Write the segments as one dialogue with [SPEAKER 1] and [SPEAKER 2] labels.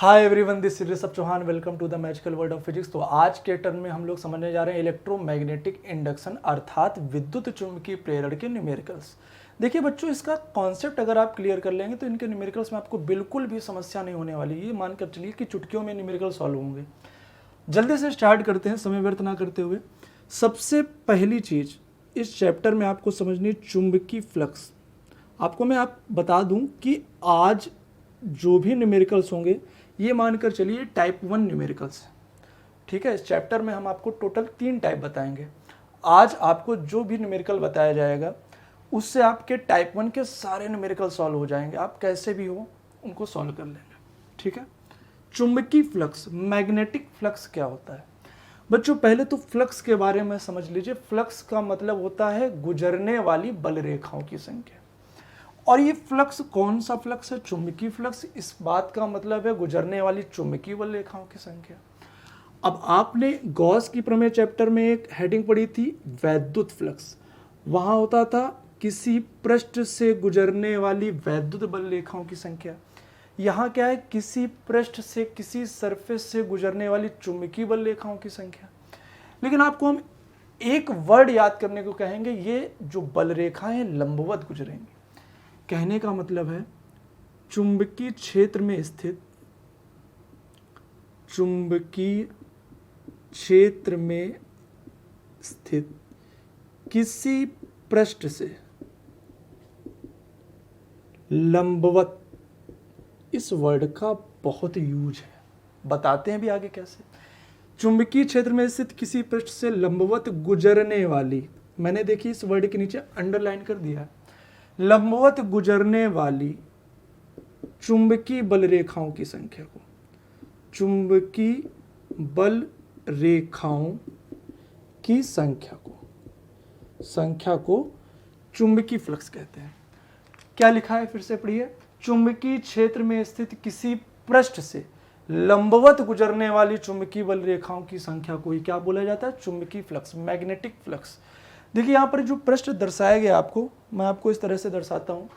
[SPEAKER 1] Hi everyone, this is Rishabh Chauhan. Welcome to the magical world of physics. तो आज के term में हम लोग समझने जा रहे हैं इलेक्ट्रोमैग्नेटिक इंडक्शन अर्थात विद्युत चुंबकीय प्रेरण के न्यूमेरिकल्स। देखिए बच्चों, इसका कॉन्सेप्ट अगर आप क्लियर कर लेंगे तो इनके न्यूमेरिकल्स में आपको बिल्कुल भी समस्या नहीं होने वाली। ये मानकर चलिए कि चुटकियों में न्यूमेरिकल सॉल्व होंगे। जल्दी से स्टार्ट करते हैं समय व्यर्थ ना करते हुए। सबसे पहली चीज इस चैप्टर में आपको समझनी है चुंबकीय फ्लक्स। आपको मैं बता दूं कि आज जो भी न्यूमेरिकल्स होंगे ये मानकर चलिए टाइप 1 न्यूमेरिकल्स है। ठीक है, इस चैप्टर में हम आपको टोटल 3 टाइप बताएंगे। आज आपको जो भी न्यूमेरिकल बताया जाएगा उससे आपके टाइप 1 के सारे न्यूमेरिकल सॉल्व हो जाएंगे। आप कैसे भी हो उनको सॉल्व कर लेंगे। ठीक है, चुंबकीय फ्लक्स, मैग्नेटिक फ्लक्स क्या होता है बच्चों? पहले तो फ्लक्स के बारे में समझ लीजिए। फ्लक्स का मतलब होता है गुजरने वाली बल रेखाओं की संख्या। और ये फ्लक्स कौन सा फ्लक्स है? चुंबकीय फ्लक्स। इस बात का मतलब है गुजरने वाली चुंबकीय बल रेखाओं की संख्या। अब आपने गॉस की प्रमेय चैप्टर में एक हेडिंग पढ़ी थी वैद्युत फ्लक्स। वहां होता था किसी पृष्ठ से गुजरने वाली वैद्युत बल रेखाओं की संख्या। यहाँ क्या है? किसी पृष्ठ से, किसी सरफेस से गुजरने वाली चुंबकीय बल रेखाओं की संख्या। लेकिन आपको हम एक वर्ड याद करने को कहेंगे, ये जो बल रेखाएं लंबवत गुजरेंगी। कहने का मतलब है चुंबकीय क्षेत्र में स्थित, चुंबकीय क्षेत्र में स्थित किसी पृष्ठ से लंबवत, इस वर्ड का बहुत यूज है। बताते हैं भी आगे कैसे। चुंबकीय क्षेत्र में स्थित किसी पृष्ठ से लंबवत गुजरने वाली, मैंने देखिए इस वर्ड के नीचे अंडरलाइन कर दिया है, लंबवत गुजरने वाली चुंबकीय बल रेखाओं की संख्या को, चुंबकीय बल रेखाओं की संख्या को चुंबकीय फ्लक्स कहते हैं। क्या लिखा है फिर से पढ़िए। चुंबकीय क्षेत्र में स्थित किसी पृष्ठ से लंबवत गुजरने वाली चुंबकीय बल रेखाओं की संख्या को ही क्या बोला जाता है? चुंबकीय फ्लक्स, मैग्नेटिक फ्लक्स। देखिए यहाँ पर जो पृष्ठ दर्शाया गया आपको, मैं आपको इस तरह से दर्शाता हूँ।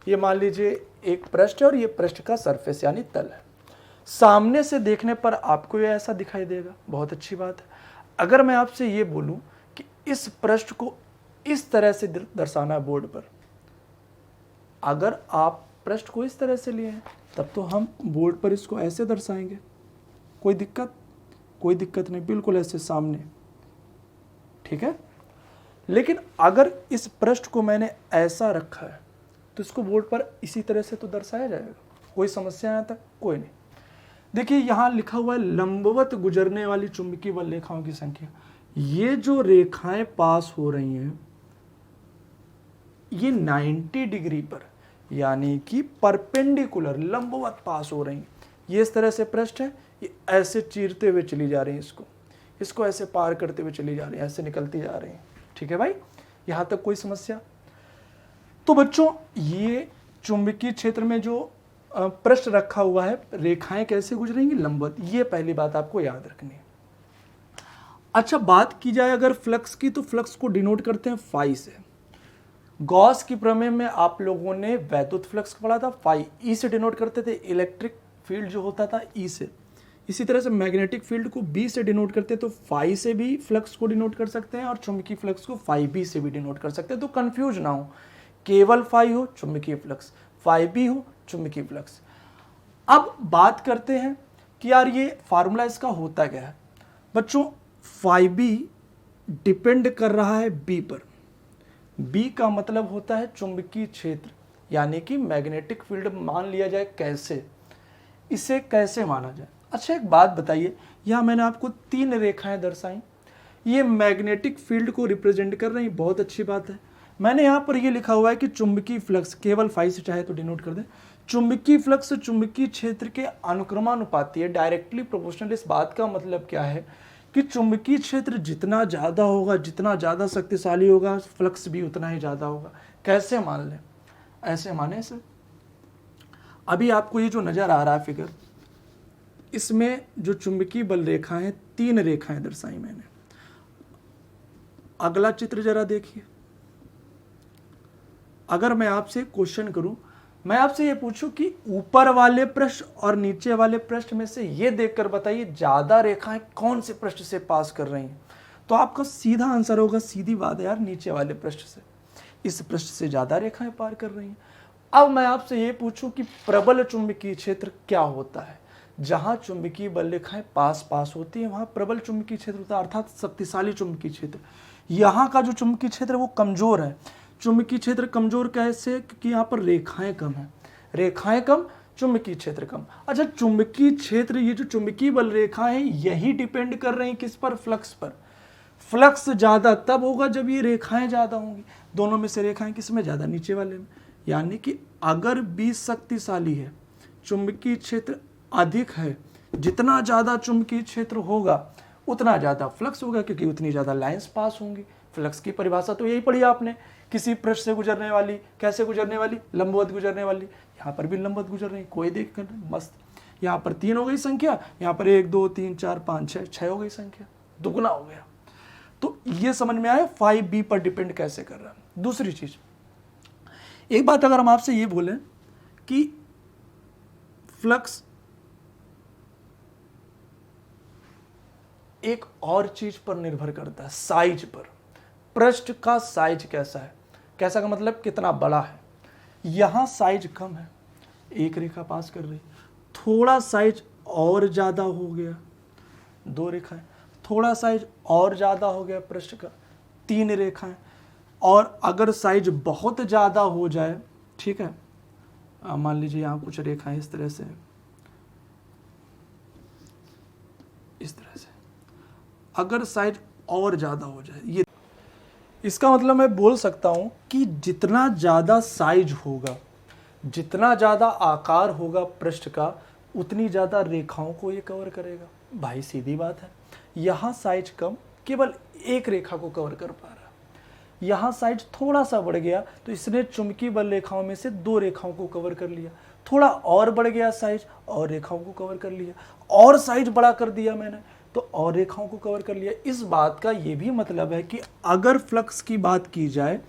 [SPEAKER 1] ये मान लीजिए एक पृष्ठ है और ये पृष्ठ का सरफेस यानी तल है। सामने से देखने पर आपको ये ऐसा दिखाई देगा, बहुत अच्छी बात है। अगर मैं आपसे ये बोलूँ कि इस पृष्ठ को इस तरह से दर्शाना है बोर्ड पर, अगर आप पृष्ठ को इस तरह से लिए हैं तब तो हम बोर्ड पर इसको ऐसे दर्शाएंगे। कोई दिक्कत? कोई दिक्कत नहीं, बिल्कुल ऐसे सामने। ठीक है, लेकिन अगर इस पृष्ठ को मैंने ऐसा रखा है तो इसको बोर्ड पर इसी तरह से तो दर्शाया जाएगा। कोई समस्या यहाँ तक? कोई नहीं। देखिए यहाँ लिखा हुआ है लंबवत गुजरने वाली चुंबकीय बल रेखाओं की संख्या। ये जो रेखाएं पास हो रही हैं ये 90 डिग्री पर यानी कि परपेंडिकुलर, लंबवत पास हो रही हैं। ये इस तरह से पृष्ठ है, ये ऐसे चीरते हुए चली जा रही है, इसको ऐसे पार करते हुए चली जा रही है, ऐसे निकलती जा रही है। ठीक है भाई, यहां तक कोई समस्या? तो बच्चों ये चुंबकीय क्षेत्र में जो पृष्ठ रखा हुआ है, रेखाएं कैसे गुजरेंगी? लंबवत। ये पहली बात आपको याद रखनी है। अच्छा, बात की जाए अगर फ्लक्स की, तो फ्लक्स को डिनोट करते हैं फाई से। गॉस की प्रमेय में आप लोगों ने वैद्युत फ्लक्स पढ़ा था, फाई ई से डिनोट करते थे। इलेक्ट्रिक फील्ड जो होता था ई से। इसी तरह से मैग्नेटिक फील्ड को बी से डिनोट करते हैं, तो फाई से भी फ्लक्स को डिनोट कर सकते हैं और चुंबकीय फ्लक्स को फाई बी से भी डिनोट कर सकते हैं। तो कंफ्यूज ना हो, केवल फाई हो चुंबकीय फ्लक्स, फाई बी हो चुंबकीय फ्लक्स। अब बात करते हैं कि यार ये फार्मूला इसका होता क्या है। बच्चों फाई बी डिपेंड कर रहा है बी पर। बी का मतलब होता है चुंबकीय क्षेत्र यानी कि मैग्नेटिक फील्ड मान लिया जाए। कैसे, इसे कैसे माना जाए? अच्छा एक बात बताइए, यहाँ मैंने आपको 3 रेखाएं दर्शाई, ये मैग्नेटिक फील्ड को रिप्रेजेंट कर रही, बहुत अच्छी बात है। मैंने यहाँ पर ये लिखा हुआ है कि चुंबकीय फ्लक्स, केवल फाई से चाहे तो डिनोट कर दें, चुंबकीय फ्लक्स चुंबकीय क्षेत्र के अनुक्रमानुपाती है, डायरेक्टली प्रोपोर्शनल। इस बात का मतलब क्या है कि चुंबकीय क्षेत्र जितना ज़्यादा होगा, जितना ज़्यादा शक्तिशाली होगा, फ्लक्स भी उतना ही ज़्यादा होगा। कैसे मान लें? ऐसे माने सर, अभी आपको ये जो नज़र आ रहा है फिगर, इसमें जो चुंबकीय बल रेखा है 3 रेखाएं दर्शाई मैंने। अगला चित्र जरा देखिए। अगर मैं आपसे क्वेश्चन करूं मैं आपसे ये पूछूं कि ऊपर वाले पृष्ठ और नीचे वाले पृष्ठ में से ये देखकर बताइए ज्यादा रेखाएं कौन से पृष्ठ से पास कर रही हैं, तो आपका सीधा आंसर होगा, सीधी बात है यार, नीचे वाले पृष्ठ से, इस पृष्ठ से ज्यादा रेखाएं पार कर रही हैं। अब मैं आपसे ये पूछूं कि प्रबल चुंबकीय क्षेत्र क्या होता है। जहां चुंबकीय बल रेखाएं पास पास होती है वहां प्रबल चुंबकीय क्षेत्र होता है, अर्थात शक्तिशाली चुंबकीय क्षेत्र। यहाँ का जो चुंबकीय क्षेत्र है वो कमजोर है। चुंबकीय क्षेत्र कमजोर कैसे? क्योंकि यहाँ पर रेखाएं कम है, रेखाएं कम, चुंबकीय क्षेत्र कम। अच्छा, चुंबकीय क्षेत्र, ये जो चुंबकीय बल रेखाएं हैं यही डिपेंड कर रही हैं किस पर? फ्लक्स पर। फ्लक्स ज्यादा तब होगा जब ये रेखाएं ज्यादा होंगी। दोनों में से रेखाएं किस में ज्यादा? नीचे वाले में। यानी कि अगर 20 शक्तिशाली है, चुंबकीय क्षेत्र अधिक है, जितना ज्यादा चुंबकीय क्षेत्र होगा उतना ज्यादा फ्लक्स होगा, क्योंकि उतनी ज्यादा लाइंस पास होंगी। फ्लक्स की परिभाषा तो यही पढ़ी आपने, किसी पृष्ठ से गुजरने वाली, कैसे गुजरने वाली? लंबवत गुजरने वाली। यहाँ पर भी लंबवत गुजर रही, कोई देख कर मस्त। यहाँ पर 3 हो गई संख्या, यहाँ पर 1 2 3 4 5 6 हो गई संख्या, दुगना हो गया। तो ये समझ में आया 5B पर डिपेंड कैसे कर रहा है। दूसरी चीज, एक बात अगर हम आपसे ये बोलें कि फ्लक्स एक और चीज पर निर्भर करता है, साइज पर। पृष्ठ का साइज कैसा है? कैसा का मतलब कितना बड़ा है। यहां साइज कम है, एक रेखा पास कर रही, थोड़ा साइज और ज्यादा हो गया, 2 रेखाएं, थोड़ा साइज और ज्यादा हो गया पृष्ठ का, 3 रेखाएं। और अगर साइज बहुत ज्यादा हो जाए, ठीक है, मान लीजिए यहां कुछ रेखाएं इस तरह से, इस तरह से, अगर साइज और ज्यादा हो जाए, ये इसका मतलब मैं बोल सकता हूं कि जितना ज्यादा साइज होगा, जितना ज्यादा आकार होगा पृष्ठ का, उतनी ज्यादा रेखाओं को ये कवर करेगा। भाई सीधी बात है, यहां साइज कम, केवल एक रेखा को कवर कर पा रहा, यहां साइज थोड़ा सा बढ़ गया तो इसने चुंबकीय बल रेखाओं में से 2 रेखाओं को कवर कर लिया, थोड़ा और बढ़ गया साइज, और रेखाओं को कवर कर लिया, और साइज बड़ा कर दिया मैंने तो और रेखाओं को कवर कर लिया। इस बात का ये भी मतलब है कि अगर फ्लक्स की बात की जाए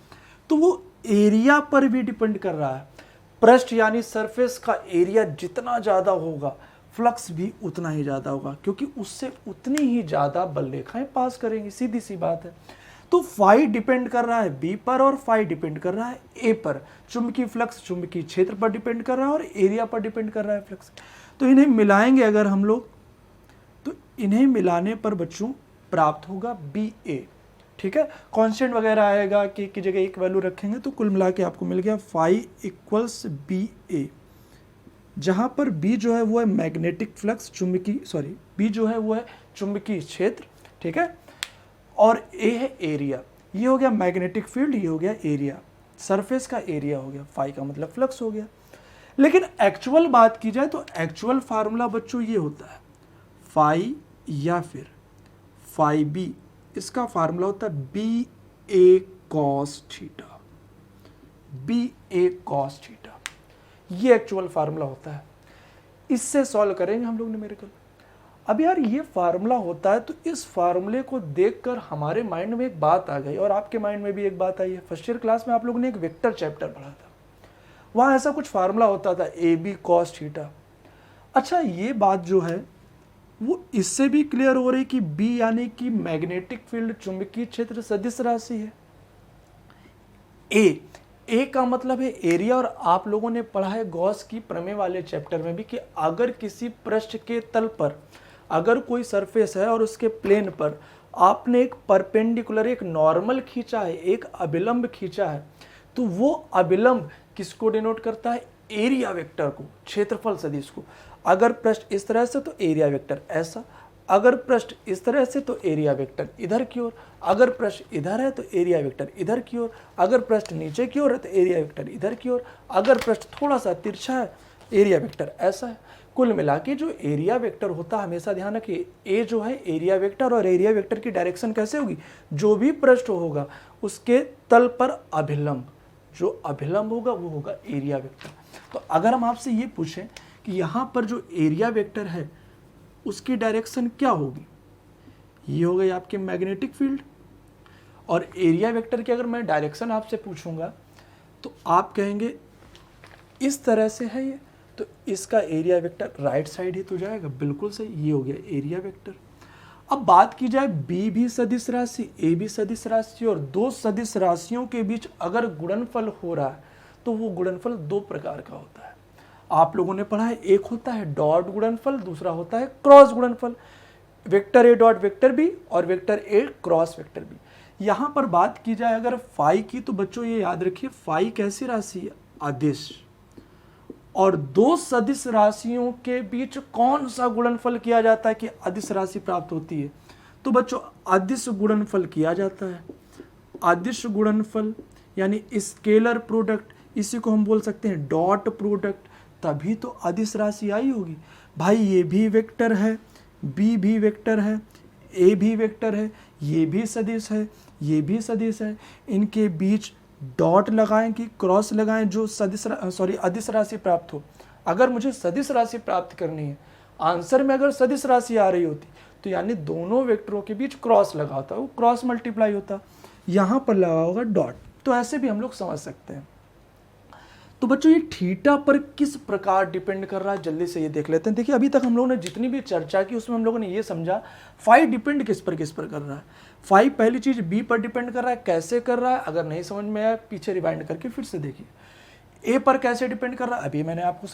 [SPEAKER 1] तो वो एरिया पर भी डिपेंड कर रहा है। पृष्ठ यानी सरफेस का एरिया जितना ज्यादा होगा, फ्लक्स भी उतना ही ज्यादा होगा, क्योंकि उससे उतनी ही ज्यादा बल रेखाएं पास करेंगी, सीधी सी बात है। तो फाई डिपेंड कर रहा है बी पर और फाई डिपेंड कर रहा है ए पर। चुंबकीय फ्लक्स चुंबकीय क्षेत्र पर डिपेंड कर रहा है और एरिया पर डिपेंड कर रहा है फ्लक्स। तो इन्हें मिलाएंगे अगर हम लोग, तो इन्हें मिलाने पर बच्चों प्राप्त होगा बी ए। ठीक है, कांस्टेंट वगैरह आएगा कि की जगह एक वैल्यू रखेंगे तो कुल मिला के आपको मिल गया फाई इक्वल्स बी ए, जहां पर बी जो है वो है मैग्नेटिक फ्लक्स, बी जो है वो है चुंबकीय क्षेत्र, ठीक है, और ए है एरिया। ये हो गया मैग्नेटिक फील्ड, ये हो गया एरिया, सरफेस का एरिया हो गया, फाई का मतलब फ्लक्स हो गया। लेकिन एक्चुअल बात की जाए तो एक्चुअल फार्मूला बच्चों ये होता है फाई या फिर फाई बी, इसका फार्मूला होता है B a cos theta, B a cos theta, ये एक्चुअल फार्मूला होता है। इससे सॉल्व करेंगे हम लोग न्यूमेरिकल। अब यार ये फार्मूला होता है तो इस फार्मूले को देखकर हमारे माइंड में एक बात आ गई और आपके माइंड में भी एक बात आई है। फर्स्ट ईयर क्लास में आप लोगों ने एक वेक्टर चैप्टर पढ़ा था, वहां ऐसा कुछ फार्मूला होता था ए बी कॉस थीटा। अच्छा, ये बात जो है वो इससे भी क्लियर हो रही कि बी यानी कि मैग्नेटिक फील्ड चुंबकीय क्षेत्र सदिश राशि है। ए का मतलब है एरिया, और आप लोगों ने पढ़ा है गॉस की प्रमेय वाले चैप्टर में भी कि अगर किसी पृष्ठ के तल पर अगर कोई सरफेस है और उसके प्लेन पर आपने एक परपेंडिकुलर, एक नॉर्मल खींचा है, एक अभिलंब खींचा है, तो वो अभिलंब किसको डिनोट करता है? एरिया वेक्टर को, क्षेत्रफल सदिश को। अगर पृष्ठ इस तरह से तो एरिया वेक्टर ऐसा, अगर पृष्ठ इस तरह से तो एरिया वेक्टर इधर की ओर, अगर पृष्ठ इधर है तो एरिया वेक्टर इधर की ओर, अगर पृष्ठ नीचे की ओर है तो एरिया वेक्टर इधर की ओर, अगर पृष्ठ थोड़ा सा तिरछा है एरिया वेक्टर ऐसा है। कुल मिला के जो एरिया वेक्टर होता है, हमेशा ध्यान रखिए, ए जो है एरिया वेक्टर, और एरिया वेक्टर की डायरेक्शन कैसे होगी? जो भी पृष्ठ होगा उसके तल पर अभिलंब, जो अभिलंब होगा वो होगा एरिया वेक्टर। तो अगर हम आपसे ये पूछें कि यहाँ पर जो एरिया वेक्टर है उसकी डायरेक्शन क्या होगी, ये हो गई आपके मैग्नेटिक फील्ड। और एरिया वेक्टर की अगर मैं डायरेक्शन आपसे पूछूंगा तो आप कहेंगे इस तरह से है ये, तो इसका एरिया वेक्टर राइट साइड ही तो जाएगा, बिल्कुल सही, ये हो गया एरिया वेक्टर। अब बात की जाए बी भी सदिश राशि, ए भी सदिश राशि और दो सदिश राशियों के बीच अगर गुणनफल हो रहा है तो वो गुणनफल दो प्रकार का होता है। आप लोगों ने पढ़ा है, एक होता है डॉट गुणनफल, दूसरा होता है क्रॉस गुणनफल। वेक्टर ए डॉट वेक्टर बी और vector A cross vector B. यहां पर बात की जाए अगर फाई की, तो बच्चों ये याद रखिए फाई कैसी राशि है, अदिश। और दो सदिश राशियों के बीच कौन सा गुणनफल किया जाता है कि अदिश राशि प्राप्त होती है, तो बच्चों अदिश गुणनफल किया जाता है। अदिश गुणनफल यानी स्केलर प्रोडक्ट, इसी को हम बोल सकते हैं डॉट प्रोडक्ट, तभी तो अदिश राशि आई होगी। भाई ये भी वेक्टर है, बी भी वेक्टर है, ए भी वेक्टर है, ये भी सदिश है, ये भी सदिश है, इनके बीच डॉट लगाएं कि क्रॉस लगाएं जो अदिश राशि प्राप्त हो। अगर मुझे सदिश राशि प्राप्त करनी है, आंसर में अगर सदिश राशि आ रही होती तो यानी दोनों वेक्टरों के बीच क्रॉस लगा होता, वो क्रॉस मल्टीप्लाई होता, यहाँ पर लगा होगा डॉट। तो ऐसे भी हम लोग समझ सकते हैं। तो बच्चों ये थीटा पर किस प्रकार डिपेंड कर रहा है, जल्दी से ये देख लेते हैं। देखिए अभी तक हम लोगों ने जितनी भी चर्चा की उसमें हम लोगों ने ये समझा फाई डिपेंड किस पर कर रहा है। फाई पहली चीज बी पर डिपेंड कर रहा है, कैसे कर रहा है, अगर नहीं समझ में आया पीछे रिवाइंड करके फिर से देखिए। ए पर कैसे डिपेंड कर रहा है अभी मैंने आपको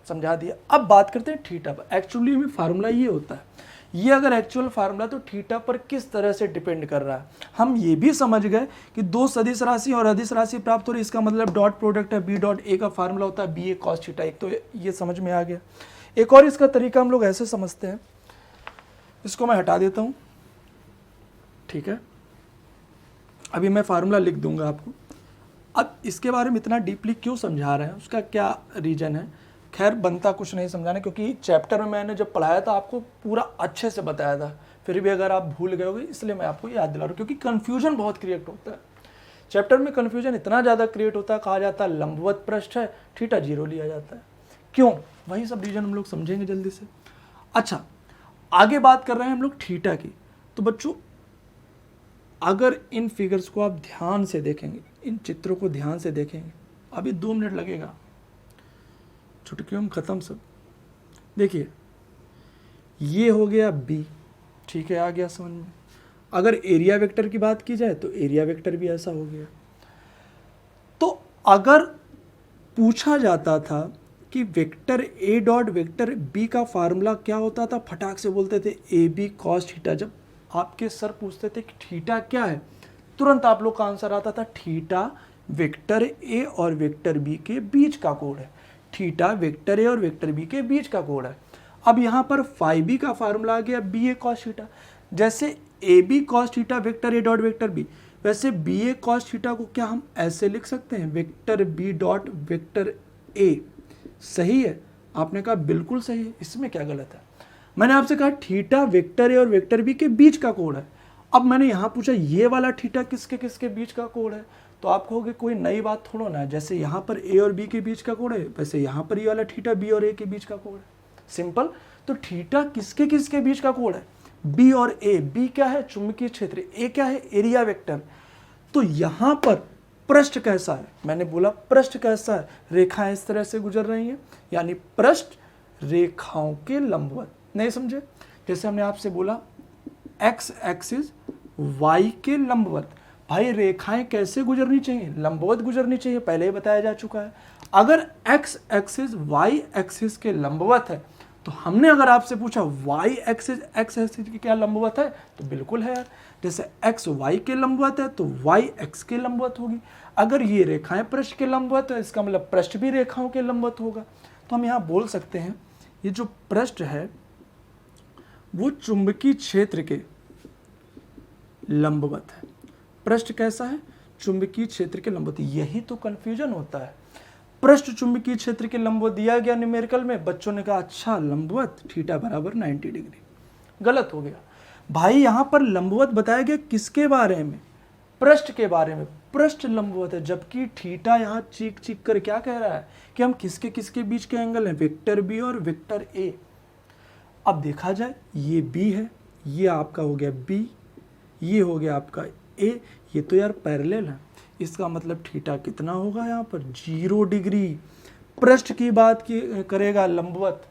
[SPEAKER 1] समझा दिया। अब बात करते हैं थीटा पर। एक्चुअली में फार्मूला ये होता है, ये अगर एक्चुअल फार्मूला तो थीटा पर किस तरह से डिपेंड कर रहा है। हम ये भी समझ गए कि दो सदिश राशि और अदिश राशि प्राप्त हो रही, इसका मतलब डॉट प्रोडक्ट है, बी डॉट ए का फार्मूला होता है बी ए कॉस थीटा, एक तो ये समझ में आ गया। एक और इसका तरीका हम लोग ऐसे समझते हैं, इसको मैं हटा देता हूं, ठीक है, अभी मैं फार्मूला लिख दूंगा आपको। अब इसके बारे में इतना डीपली क्यों समझा रहे हैं, उसका क्या रीजन है, खैर बनता कुछ नहीं समझाने, क्योंकि चैप्टर में मैंने जब पढ़ाया था आपको पूरा अच्छे से बताया था, फिर भी अगर आप भूल गए होगे इसलिए मैं आपको याद दिला रहा हूँ, क्योंकि कन्फ्यूजन बहुत क्रिएट होता है चैप्टर में। कन्फ्यूजन इतना ज़्यादा क्रिएट होता है, कहा जाता है लंबवत पृष्ठ है, थीटा 0 लिया जाता है, क्यों, वही सब रीजन हम लोग समझेंगे जल्दी से। अच्छा, आगे बात कर रहे हैं हम लोग थीटा की। तो बच्चों अगर इन फिगर्स को आप ध्यान से देखेंगे, इन चित्रों को ध्यान से देखेंगे, अभी 2 मिनट लगेगा, चुटकियों में खत्म सब। देखिए ये हो गया बी, ठीक है, आ गया समझ में। अगर एरिया वेक्टर की बात की जाए तो एरिया वेक्टर भी ऐसा हो गया। तो अगर पूछा जाता था कि वेक्टर ए डॉट वेक्टर बी का फार्मूला क्या होता था, फटाक से बोलते थे ए बी कॉस थीटा। जब आपके सर पूछते थे कि थीटा क्या है, तुरंत आप लोग का आंसर आता था थीटा वेक्टर ए और वेक्टर बी के बीच का कोण है, थीटा वेक्टर ए और वेक्टर बी के बीच का कोण है। अब यहाँ पर फाई बी का फार्मूला आ गया बी ए कॉस थीटा। जैसे a b cos theta vector A dot vector b, वैसे बी ए कॉस थीटा को क्या हम ऐसे लिख सकते हैं, vector b dot vector a. सही है, आपने कहा बिल्कुल सही है, इसमें क्या गलत है। मैंने आपसे कहा थीटा वेक्टर ए और वेक्टर बी के बीच का कोण है। अब मैंने यहाँ पूछा ये वाला थीटा किसके किसके बीच का कोण है, तो आप कहोगे कोई नई बात थोड़ा ना है, जैसे यहाँ पर ए और बी के बीच का कोण है वैसे यहाँ पर ये वाला थीटा बी और ए के बीच का कोण है। सिंपल। तो थीटा किसके किसके बीच का कोण है, बी और ए। बी क्या है, चुंबकीय क्षेत्र, ए क्या है, एरिया वेक्टर। तो यहाँ पर पृष्ठ कैसा है, मैंने बोला पृष्ठ कैसा है, रेखाएं इस तरह से गुजर रही हैं, यानी पृष्ठ रेखाओं के लंबवत। नहीं समझे, जैसे हमने आपसे बोला एक्स एक्सिस वाई के लंबवत। भाई रेखाएं कैसे गुजरनी चाहिए, लंबवत गुजरनी चाहिए, पहले ही बताया जा चुका है। अगर एक्स एक्सिस वाई एक्सिस के लंबवत है, तो हमने अगर आपसे पूछा वाई एक्सिस एक्स एक्सिस की क्या लंबवत है, तो बिल्कुल है यार। जैसे एक्स वाई के लंबवत है तो वाई एक्स के लंबवत होगी। अगर ये रेखाएं पृष्ठ के लंबवत है, इसका मतलब पृष्ठ भी रेखाओं के लंबवत होगा। तो हम यहाँ बोल सकते हैं ये जो पृष्ठ है वो चुंबकीय क्षेत्र के लंबवत है। पृष्ठ कैसा है, चुंबकीय क्षेत्र के लंबवत। यही तो कंफ्यूजन होता है, पृष्ठ चुंबकीय क्षेत्र के लंबवत दिया गया न्यूमेरिकल में, बच्चों ने कहा अच्छा लंबवत थीटा बराबर 90 डिग्री। गलत हो गया भाई, यहां पर लंबवत बताया गया किसके बारे में, पृष्ठ के बारे में, पृष्ठ लंबवत है। जबकि थीटा यहाँ चीख चीख कर क्या कह रहा है कि हम किसके किसके बीच के एंगल हैं, वेक्टर बी और वेक्टर ए। अब देखा जाए ये बी है, ये आपका हो गया बी, ये हो गया आपका ए, ये तो यार पैरेलल है, इसका मतलब थीटा कितना होगा यहाँ पर 0 डिग्री। पृष्ठ की बात की करेगा लंबवत,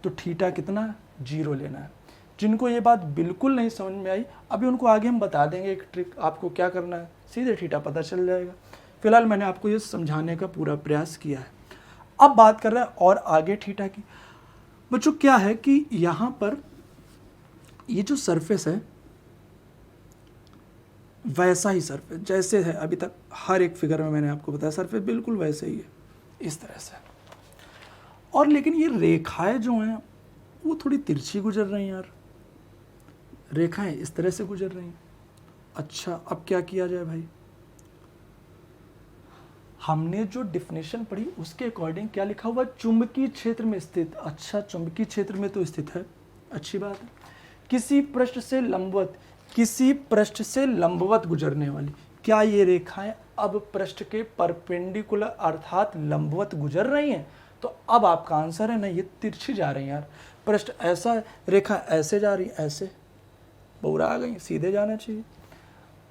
[SPEAKER 1] तो थीटा कितना 0 लेना है। जिनको ये बात बिल्कुल नहीं समझ में आई, अभी उनको आगे हम बता देंगे एक ट्रिक, आपको क्या करना है, सीधे थीटा पता चल जाएगा। फिलहाल मैंने आपको ये समझाने का पूरा प्रयास किया है। अब बात कर रहे हैं और आगे थीटा की। बच्चों क्या है कि यहाँ पर ये जो सरफेस है वैसा ही सरफेस जैसे है अभी तक, हर एक फिगर में मैंने आपको बताया सरफेस बिल्कुल वैसे ही है, इस तरह से। और लेकिन ये रेखाएं जो हैं वो थोड़ी तिरछी गुजर रही हैं यार, रेखाएं इस तरह से गुजर रही हैं। अच्छा अब क्या किया जाए भाई, हमने जो डिफिनेशन पढ़ी उसके अकॉर्डिंग क्या लिखा हुआ, चुंबकीय क्षेत्र में स्थित। अच्छा चुंबकीय क्षेत्र में तो स्थित है, अच्छी बात है। किसी पृष्ठ से लंबवत, किसी पृष्ठ से लंबवत गुजरने वाली, क्या ये रेखाएं अब पृष्ठ के परपेंडिकुलर अर्थात लंबवत गुजर रही हैं? तो अब आपका आंसर है नहीं, ये तिरछी जा रही हैं यार। पृष्ठ ऐसा है, रेखा ऐसे जा रही, ऐसे बहुरा आ गई, सीधे जाना चाहिए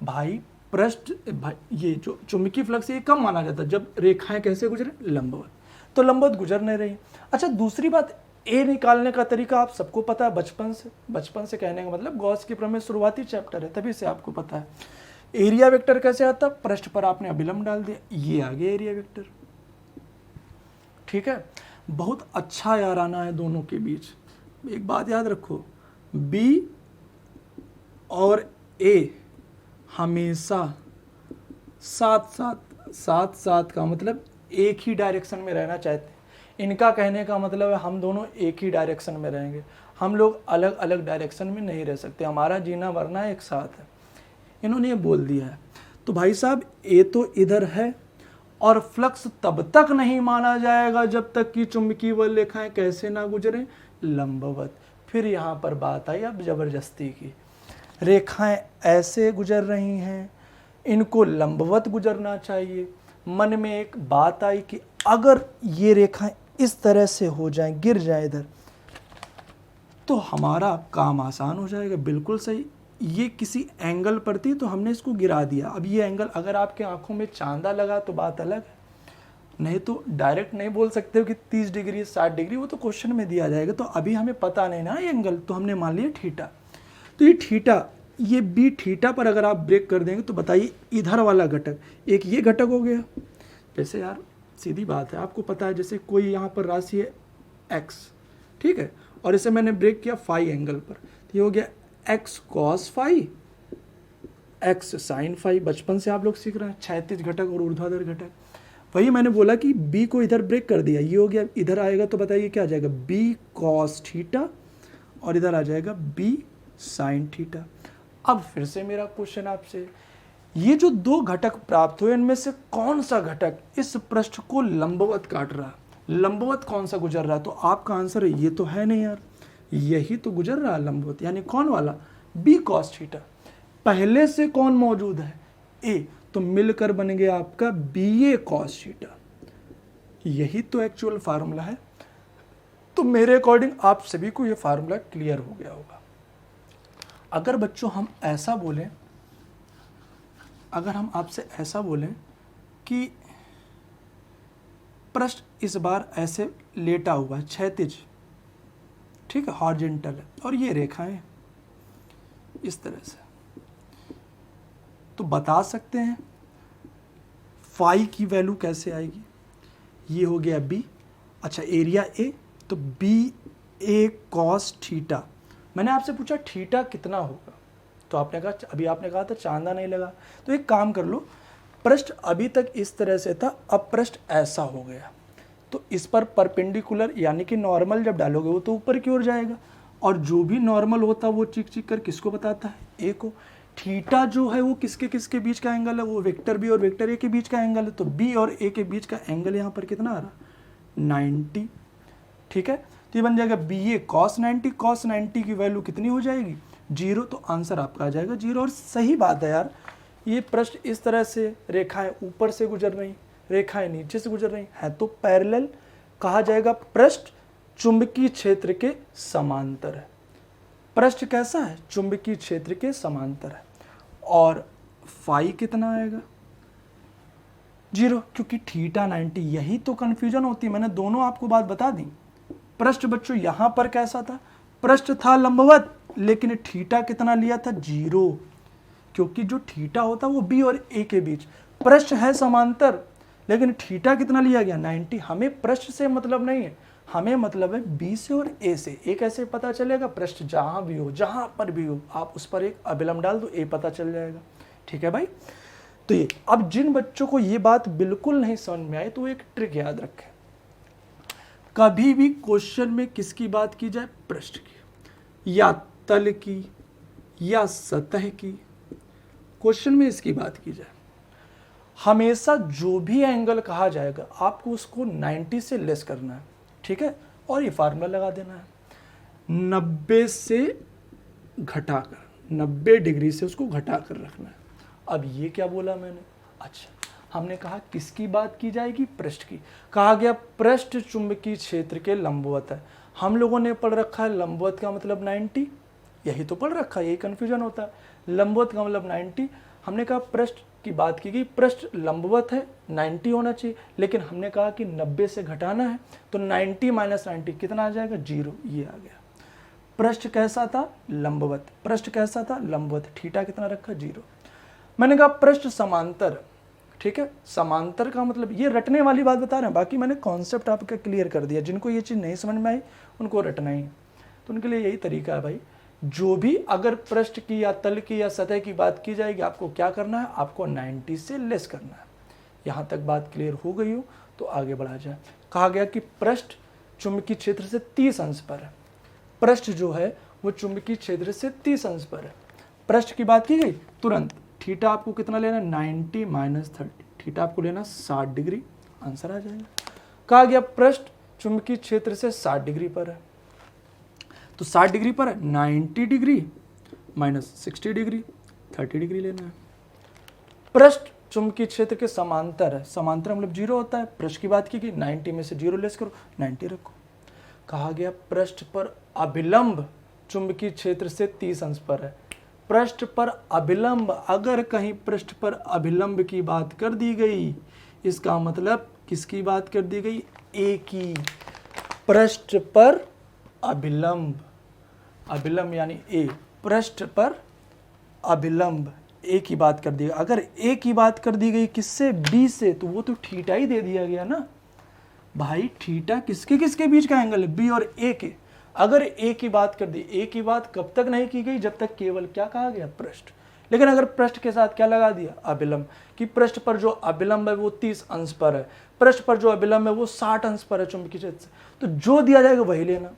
[SPEAKER 1] भाई। पृष्ठ भाई ये जो चुंबकीय फ्लक्स ये कब माना जाता है, जब रेखाएं कैसे गुजरे, लंबवत। तो लंबवत गुजर नहीं रही। अच्छा दूसरी बात, ए निकालने का तरीका आप सबको पता है बचपन से कहने का मतलब गॉस के प्रमेय शुरुआती चैप्टर है, तभी से आपको पता है। एरिया वेक्टर कैसे आता, पृष्ठ पर आपने अभिलंब डाल दिया, ये आ गया एरिया वेक्टर। ठीक है, बहुत अच्छा यार आना है दोनों के बीच। एक बात याद रखो, बी और ए हमेशा साथ साथ का मतलब एक ही डायरेक्शन में रहना चाहते हैं। इनका कहने का मतलब है हम दोनों एक ही डायरेक्शन में रहेंगे, हम लोग अलग अलग डायरेक्शन में नहीं रह सकते, हमारा जीना मरना एक साथ है, इन्होंने ये बोल दिया है। तो भाई साहब ए तो इधर है, और फ्लक्स तब तक नहीं माना जाएगा जब तक कि चुंबकीय बल रेखाएं कैसे ना गुजरे, लंबवत। फिर यहाँ पर बात आई अब जबरदस्ती की, रेखाएं ऐसे गुजर रही हैं, इनको लंबवत गुजरना चाहिए। मन में एक बात आई कि अगर ये रेखाएं इस तरह से हो जाएं, गिर जाए इधर, तो हमारा काम आसान हो जाएगा। बिल्कुल सही, ये किसी एंगल पर थी तो हमने इसको गिरा दिया। अब ये एंगल अगर आपके आंखों में चांदा लगा तो बात अलग है, नहीं तो डायरेक्ट नहीं बोल सकते हो कि 30 डिग्री 60 डिग्री, वो तो क्वेश्चन में दिया जाएगा। तो अभी हमें पता नहीं ना ये एंगल, तो हमने मान लिया थीटा। तो ये थीटा, ये बी थीटा पर अगर आप ब्रेक कर देंगे तो बताइए इधर वाला घटक, एक ये घटक हो गया। जैसे यार सीधी बात है, आपको पता है जैसे कोई यहाँ पर राशि है एक्स, ठीक है, और इसे मैंने ब्रेक किया फाई एंगल पर, तो ये हो गया x cos phi, x sine phi. बचपन से आप लोग सीख रहे हैं, क्षैतिज घटक और ऊर्ध्वाधर घटक। वही मैंने बोला कि बी को इधर ब्रेक कर दिया, ये हो गया, इधर आएगा तो बताइए क्या आ जाएगा, बी कॉस थीटा, और इधर आ जाएगा बी साइन थीटा। अब फिर से मेरा क्वेश्चन आपसे, ये जो दो घटक प्राप्त हुए इनमें से कौन सा घटक इस पृष्ठ को लंबवत काट रहा है, लंबवत कौन सा गुजर रहा है? तो आपका आंसर है ये तो है नहीं यार, यही तो गुजर रहा है लंबवत, यानी कौन वाला, बी कॉस थीटा। पहले से कौन मौजूद है, ए, तो मिलकर बन गया आपका बी ए कॉस थीटा। यही तो एक्चुअल फार्मूला है। तो मेरे अकॉर्डिंग आप सभी को ये फार्मूला क्लियर हो गया होगा। अगर बच्चों हम ऐसा बोलें, अगर हम आपसे ऐसा बोलें कि पृष्ठ इस बार ऐसे लेटा हुआ है, क्षैतिज, ठीक है, हॉरिजॉन्टल है, और ये रेखाएं इस तरह से, तो बता सकते हैं फाई की वैल्यू कैसे आएगी। ये हो गया बी, अच्छा एरिया ए, तो बी ए कॉस थीटा। मैंने आपसे पूछा थीटा कितना होगा, तो आपने कहा, अभी आपने कहा था चांदा नहीं लगा। तो एक काम कर लो, पृष्ठ अभी तक इस तरह से था, अब पृष्ठ ऐसा हो गया, तो इस पर परपेंडिकुलर यानी कि नॉर्मल जब डालोगे वो तो ऊपर की ओर जाएगा, और जो भी नॉर्मल होता है वो चिक चिक कर किसको बताता है, ए को। थीटा जो है वो किसके किसके बीच का एंगल है, वो वेक्टर बी और वेक्टर ए के बीच का एंगल है। तो बी और ए के बीच का एंगल यहाँ पर कितना आ रहा, 90, ठीक है। तो ये बन जाएगा बी ए कॉस 90, कॉस 90 की वैल्यू कितनी हो जाएगी, 0। तो आंसर आपका आ जाएगा 0। और सही बात है यार, ये पृष्ठ इस तरह से, रेखाएं ऊपर से गुजर रही, रेखाएं नीचे से गुजर रही हैं, तो पैरेलल कहा जाएगा। पृष्ठ चुंबकीय क्षेत्र के समांतर है, पृष्ठ कैसा है, चुंबकीय क्षेत्र के समांतर है। और फाई कितना आएगा, 0, क्योंकि थीटा 90, यही तो कंफ्यूजन होती है। मैंने दोनों आपको बात बता दी। पृष्ठ बच्चों यहां पर कैसा था, पृष्ठ था लंबवत, लेकिन थीटा कितना लिया था, 0, क्योंकि जो थीटा होता है वो बी और ए के बीच, पृष्ठ है समांतर, लेकिन थीटा कितना लिया गया, 90। हमें पृष्ठ से मतलब नहीं है, हमें मतलब है बी से और ए से। ए कैसे पता चलेगा, पृष्ठ जहां भी हो, जहां पर भी हो, आप उस पर एक अभिलंब डाल दो, ए पता चल जाएगा। ठीक है भाई। तो ये, अब जिन बच्चों को ये बात बिल्कुल नहीं समझ में आई, तो एक ट्रिक याद रखें, कभी भी क्वेश्चन में किसकी बात की जाए, पृष्ठ की या तल की या सतह की, क्वेश्चन में इसकी बात की जाए, हमेशा जो भी एंगल कहा जाएगा आपको उसको 90 से लेस करना है। ठीक है, और ये फार्मूला लगा देना है, 90 से घटाकर, 90 डिग्री से उसको घटाकर रखना है। अब ये क्या बोला मैंने, अच्छा हमने कहा किसकी बात की जाएगी, पृष्ठ की। कहा गया पृष्ठ चुंबकीय क्षेत्र के लंबवत है। हम लोगों ने पढ़ रखा है लंबवत का मतलब 90, यही तो पढ़ रखा है, यही कंफ्यूजन होता है, लंबवत का मतलब 90। हमने कहा पृष्ठ की बात की गई, पृष्ठ लंबवत है, 90 होना चाहिए, लेकिन हमने कहा कि 90 से घटाना है, तो 90 माइनस 90 कितना आ जाएगा, 0, ये आ गया। पृष्ठ कैसा था, लंबवत, पृष्ठ कैसा था, लंबवत, थीटा कितना रखा, 0। मैंने कहा पृष्ठ समांतर, ठीक है, समांतर का मतलब, ये रटने वाली बात बता रहे हैं, बाकी मैंने कॉन्सेप्ट आपका क्लियर कर दिया। जिनको ये चीज़ नहीं समझ में आई उनको रटना ही, तो उनके लिए यही तरीका है भाई। जो भी अगर पृष्ठ की या तल की या सतह की बात की जाएगी, आपको क्या करना है, आपको 90 से लेस करना है। यहाँ तक बात क्लियर हो गई हो तो आगे बढ़ा जाए। कहा गया कि पृष्ठ चुंबकीय क्षेत्र से 30 अंश पर है, पृष्ठ जो है वो चुंबकीय क्षेत्र से 30 अंश पर है। पृष्ठ की बात की गई, तुरंत थीटा आपको कितना लेना, 90 माइनस 30, थीटा आपको लेना 60 डिग्री, आंसर आ जाएगा। कहा गया पृष्ठ चुंबकीय क्षेत्र से 60 डिग्री पर है, तो 60 डिग्री पर है, 90 डिग्री माइनस 60 डिग्री, 30 डिग्री लेना है। पृष्ठ चुंबकीय क्षेत्र के समांतर है, समांतर मतलब 0 होता है। पृष्ठ की बात की कि 90 में से 0 लेस करो, 90 रखो। कहा गया पृष्ठ पर अभिलंब चुंबकीय क्षेत्र से 30 अंश पर है। पृष्ठ पर अभिलंब, अगर कहीं पृष्ठ पर अभिलंब की बात कर दी गई, इसका मतलब किसकी बात कर दी गई, ए की। पृष्ठ पर अभिलंब, अभिलंब यानी ए, पृष्ठ पर अभिलंब ए की बात कर दी गई। अगर ए की बात कर दी गई किससे, बी से, तो वो तो थीटा ही दे दिया गया ना भाई। थीटा किसके किसके बीच का एंगल है, बी और ए के। अगर ए की बात कर दी, ए की बात कब तक नहीं की गई, जब तक केवल क्या कहा गया, पृष्ठ। लेकिन अगर पृष्ठ के साथ क्या लगा दिया, अभिलंब, कि पृष्ठ पर जो अभिलंब है वो 30 अंश पर है, पृष्ठ पर जो अभिलंब है वो 60 अंश पर है चुंबकीय क्षेत्र से, तो जो दिया जाएगा वही लेना।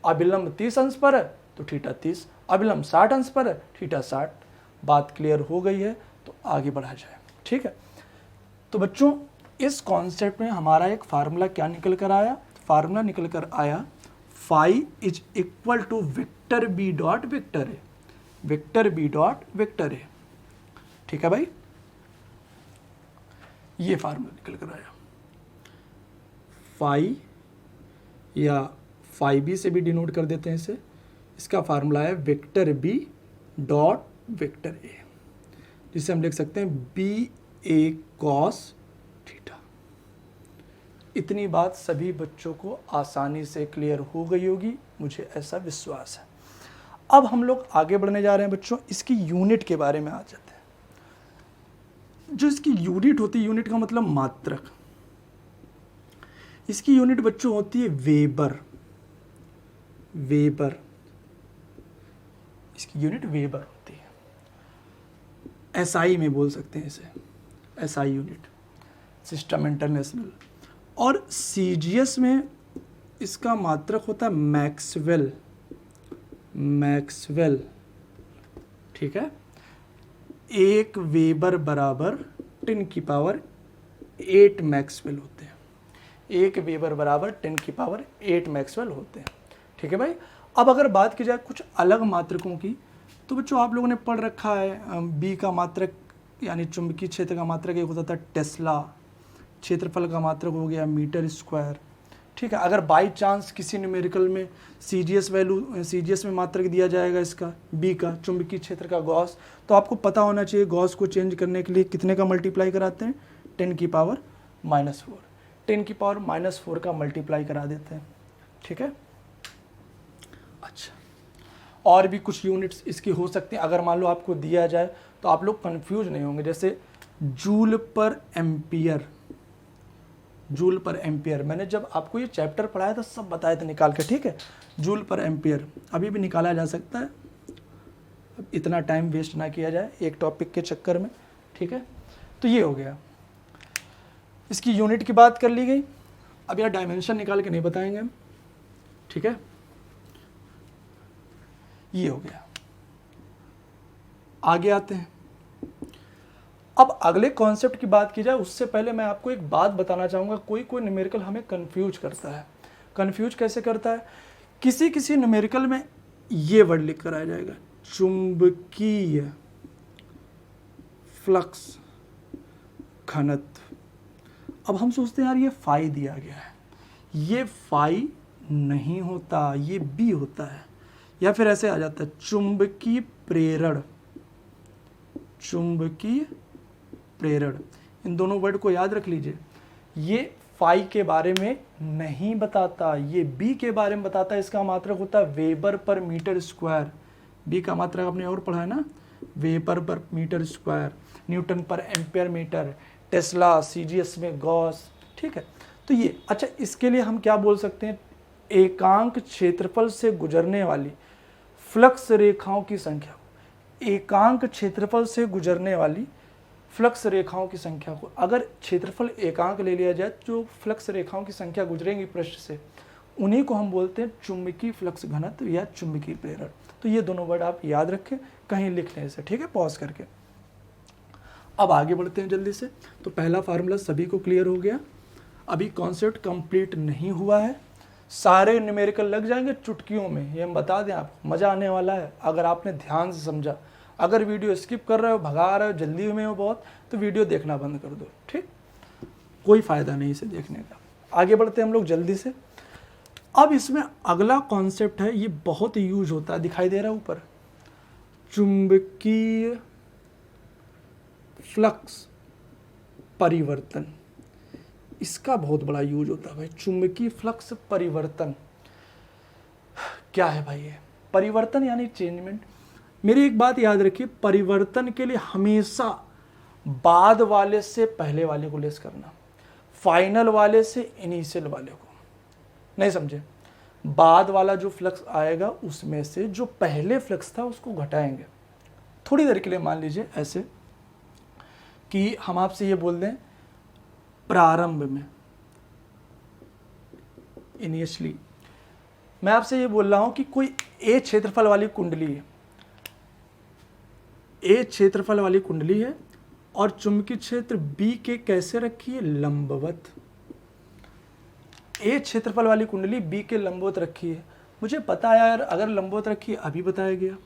[SPEAKER 1] अभिलंब 30 अंश पर है तो थीटा 30, अभिलंब 60 अंश पर है, थीटा 60। बात क्लियर हो गई है तो आगे बढ़ा जाए। ठीक है, तो बच्चों इस कॉन्सेप्ट में हमारा एक फार्मूला क्या निकल कर आया, फार्मूला निकल कर आया phi is equal to vector b dot vector a, vector b dot vector a. ठीक है भाई, ये फार्मूला निकल कर आया। फाई या फाई बी से भी डिनोट कर देते हैं इसे, इसका फार्मूला है vector b dot vector a, जिसे हम लिख सकते हैं बी ए कॉस थीटा। इतनी बात सभी बच्चों को आसानी से क्लियर हो गई होगी, मुझे ऐसा विश्वास है। अब हम लोग आगे बढ़ने जा रहे हैं बच्चों, इसकी यूनिट के बारे में आ जाते हैं। जो इसकी यूनिट होती है, यूनिट का मतलब मात्रक, इसकी यूनिट बच्चों होती है वेबर, वेबर, इसकी यूनिट वेबर होती है। एसआई में बोल सकते हैं इसे, एसआई यूनिट, सिस्टम इंटरनेशनल। और सीजीएस में इसका मात्रक होता है मैक्सवेल, मैक्सवेल। ठीक है, 1 वेबर बराबर 10 की पावर 8 मैक्सवेल होते हैं, 1 वेबर बराबर 10 की पावर 8 मैक्सवेल होते हैं। ठीक है भाई, अब अगर बात की जाए कुछ अलग मात्रकों की, तो बच्चों आप लोगों ने पढ़ रखा है बी का मात्रक यानी चुंबकीय क्षेत्र का मात्रक एक होता था टेस्ला, क्षेत्रफल का मात्रक हो गया मीटर स्क्वायर। ठीक है, अगर बाई चांस किसी न्यूमेरिकल में सीजीएस वैल्यू, सीजीएस में मात्रक दिया जाएगा इसका बी का चुंबकीय क्षेत्र का गॉस, तो आपको पता होना चाहिए गॉस को चेंज करने के लिए कितने का मल्टीप्लाई कराते हैं, 10 की पावर -4, 10 की पावर -4 का मल्टीप्लाई करा देते हैं, ठीक है। अच्छा, और भी कुछ यूनिट्स इसकी हो सकती हैं, अगर मान लो आपको दिया जाए तो आप लोग कंफ्यूज नहीं होंगे, जैसे जूल पर एम्पियर, जूल पर एम्पियर मैंने जब आपको ये चैप्टर पढ़ाया था सब बताए थे निकाल के, ठीक है। जूल पर एम्पियर अभी भी निकाला जा सकता है, अब इतना टाइम वेस्ट ना किया जाए एक टॉपिक के चक्कर में, ठीक है। तो ये हो गया, इसकी यूनिट की बात कर ली गई। अब यार डायमेंशन निकाल के नहीं बताएंगे हम, ठीक है। ये हो गया, आगे आते हैं। अब अगले कॉन्सेप्ट की बात की जाए उससे पहले मैं आपको एक बात बताना चाहूँगा, कोई कोई न्यूमेरिकल हमें कंफ्यूज करता है। कंफ्यूज कैसे करता है, किसी किसी न्यूमेरिकल में ये वर्ड लिख कर आ जाएगा, चुंबकीय फ्लक्स घनत्व। अब हम सोचते हैं यार ये फाई दिया गया है, ये फाई नहीं होता, ये बी होता है, या फिर ऐसे आ जाता है चुंबकीय प्रेरण, चुंबकीय प्रेरण। इन दोनों वर्ड को याद रख लीजिए, ये फाई के बारे में नहीं बताता, ये बी के बारे में बताता है। इसका मात्रक होता है वेबर पर मीटर स्क्वायर, बी का मात्रक आपने और पढ़ा है ना, वेबर पर मीटर स्क्वायर, न्यूटन पर एम्पियर मीटर, टेस्ला, सीजीएस में गॉस, ठीक है। तो ये अच्छा, इसके लिए हम क्या बोल सकते हैं, एकांक क्षेत्रफल से गुजरने वाली फ्लक्स रेखाओं की संख्या, एकांक क्षेत्रफल से गुजरने वाली फ्लक्स रेखाओं की संख्या को, अगर क्षेत्रफल एकांक ले लिया जाए जो फ्लक्स रेखाओं की संख्या गुजरेंगी पृष्ठ से, उन्हीं को हम बोलते हैं चुंबकीय फ्लक्स घनत्व या चुंबकीय प्रेरण। तो ये दोनों वर्ड आप याद रखें, कहीं लिख लें इसे, ठीक है, पॉज करके। अब आगे बढ़ते हैं जल्दी से। तो पहला फार्मूला सभी को क्लियर हो गया, अभी कॉन्सेप्ट कंप्लीट नहीं हुआ है, सारे न्यूमेरिकल लग जाएंगे चुटकियों में, ये हम बता दें आपको, मज़ा आने वाला है अगर आपने ध्यान से समझा। अगर वीडियो स्किप कर रहे हो, भगा रहे हो, जल्दी में हो बहुत, तो वीडियो देखना बंद कर दो, ठीक, कोई फ़ायदा नहीं इसे देखने का। आगे बढ़ते हैं हम लोग जल्दी से। अब इसमें अगला कॉन्सेप्ट है, ये बहुत यूज होता है, दिखाई दे रहा है ऊपर, चुंबकीय फ्लक्स परिवर्तन। इसका बहुत बड़ा यूज होता है भाई, चुंबकीय फ्लक्स परिवर्तन। क्या है भाई ये परिवर्तन, यानी चेंजमेंट। मेरी एक बात याद रखिए, परिवर्तन के लिए हमेशा बाद वाले से पहले वाले को लेस करना, फाइनल वाले से इनिशियल वाले को, नहीं समझे, बाद वाला जो फ्लक्स आएगा उसमें से जो पहले फ्लक्स था उसको घटाएंगे। थोड़ी देर के लिए मान लीजिए ऐसे कि हम आपसे ये बोल दें प्रारंभ में, इनिशियली, मैं आपसे ये बोल रहा हूं कि कोई ए क्षेत्रफल वाली कुंडली है, ए क्षेत्रफल वाली कुंडली है और चुंबकीय क्षेत्र बी के कैसे रखी है, लंबवत। ए क्षेत्रफल वाली कुंडली बी के लंबवत रखी है। मुझे पता है यार, अगर लंबवत रखी है अभी बताया गया,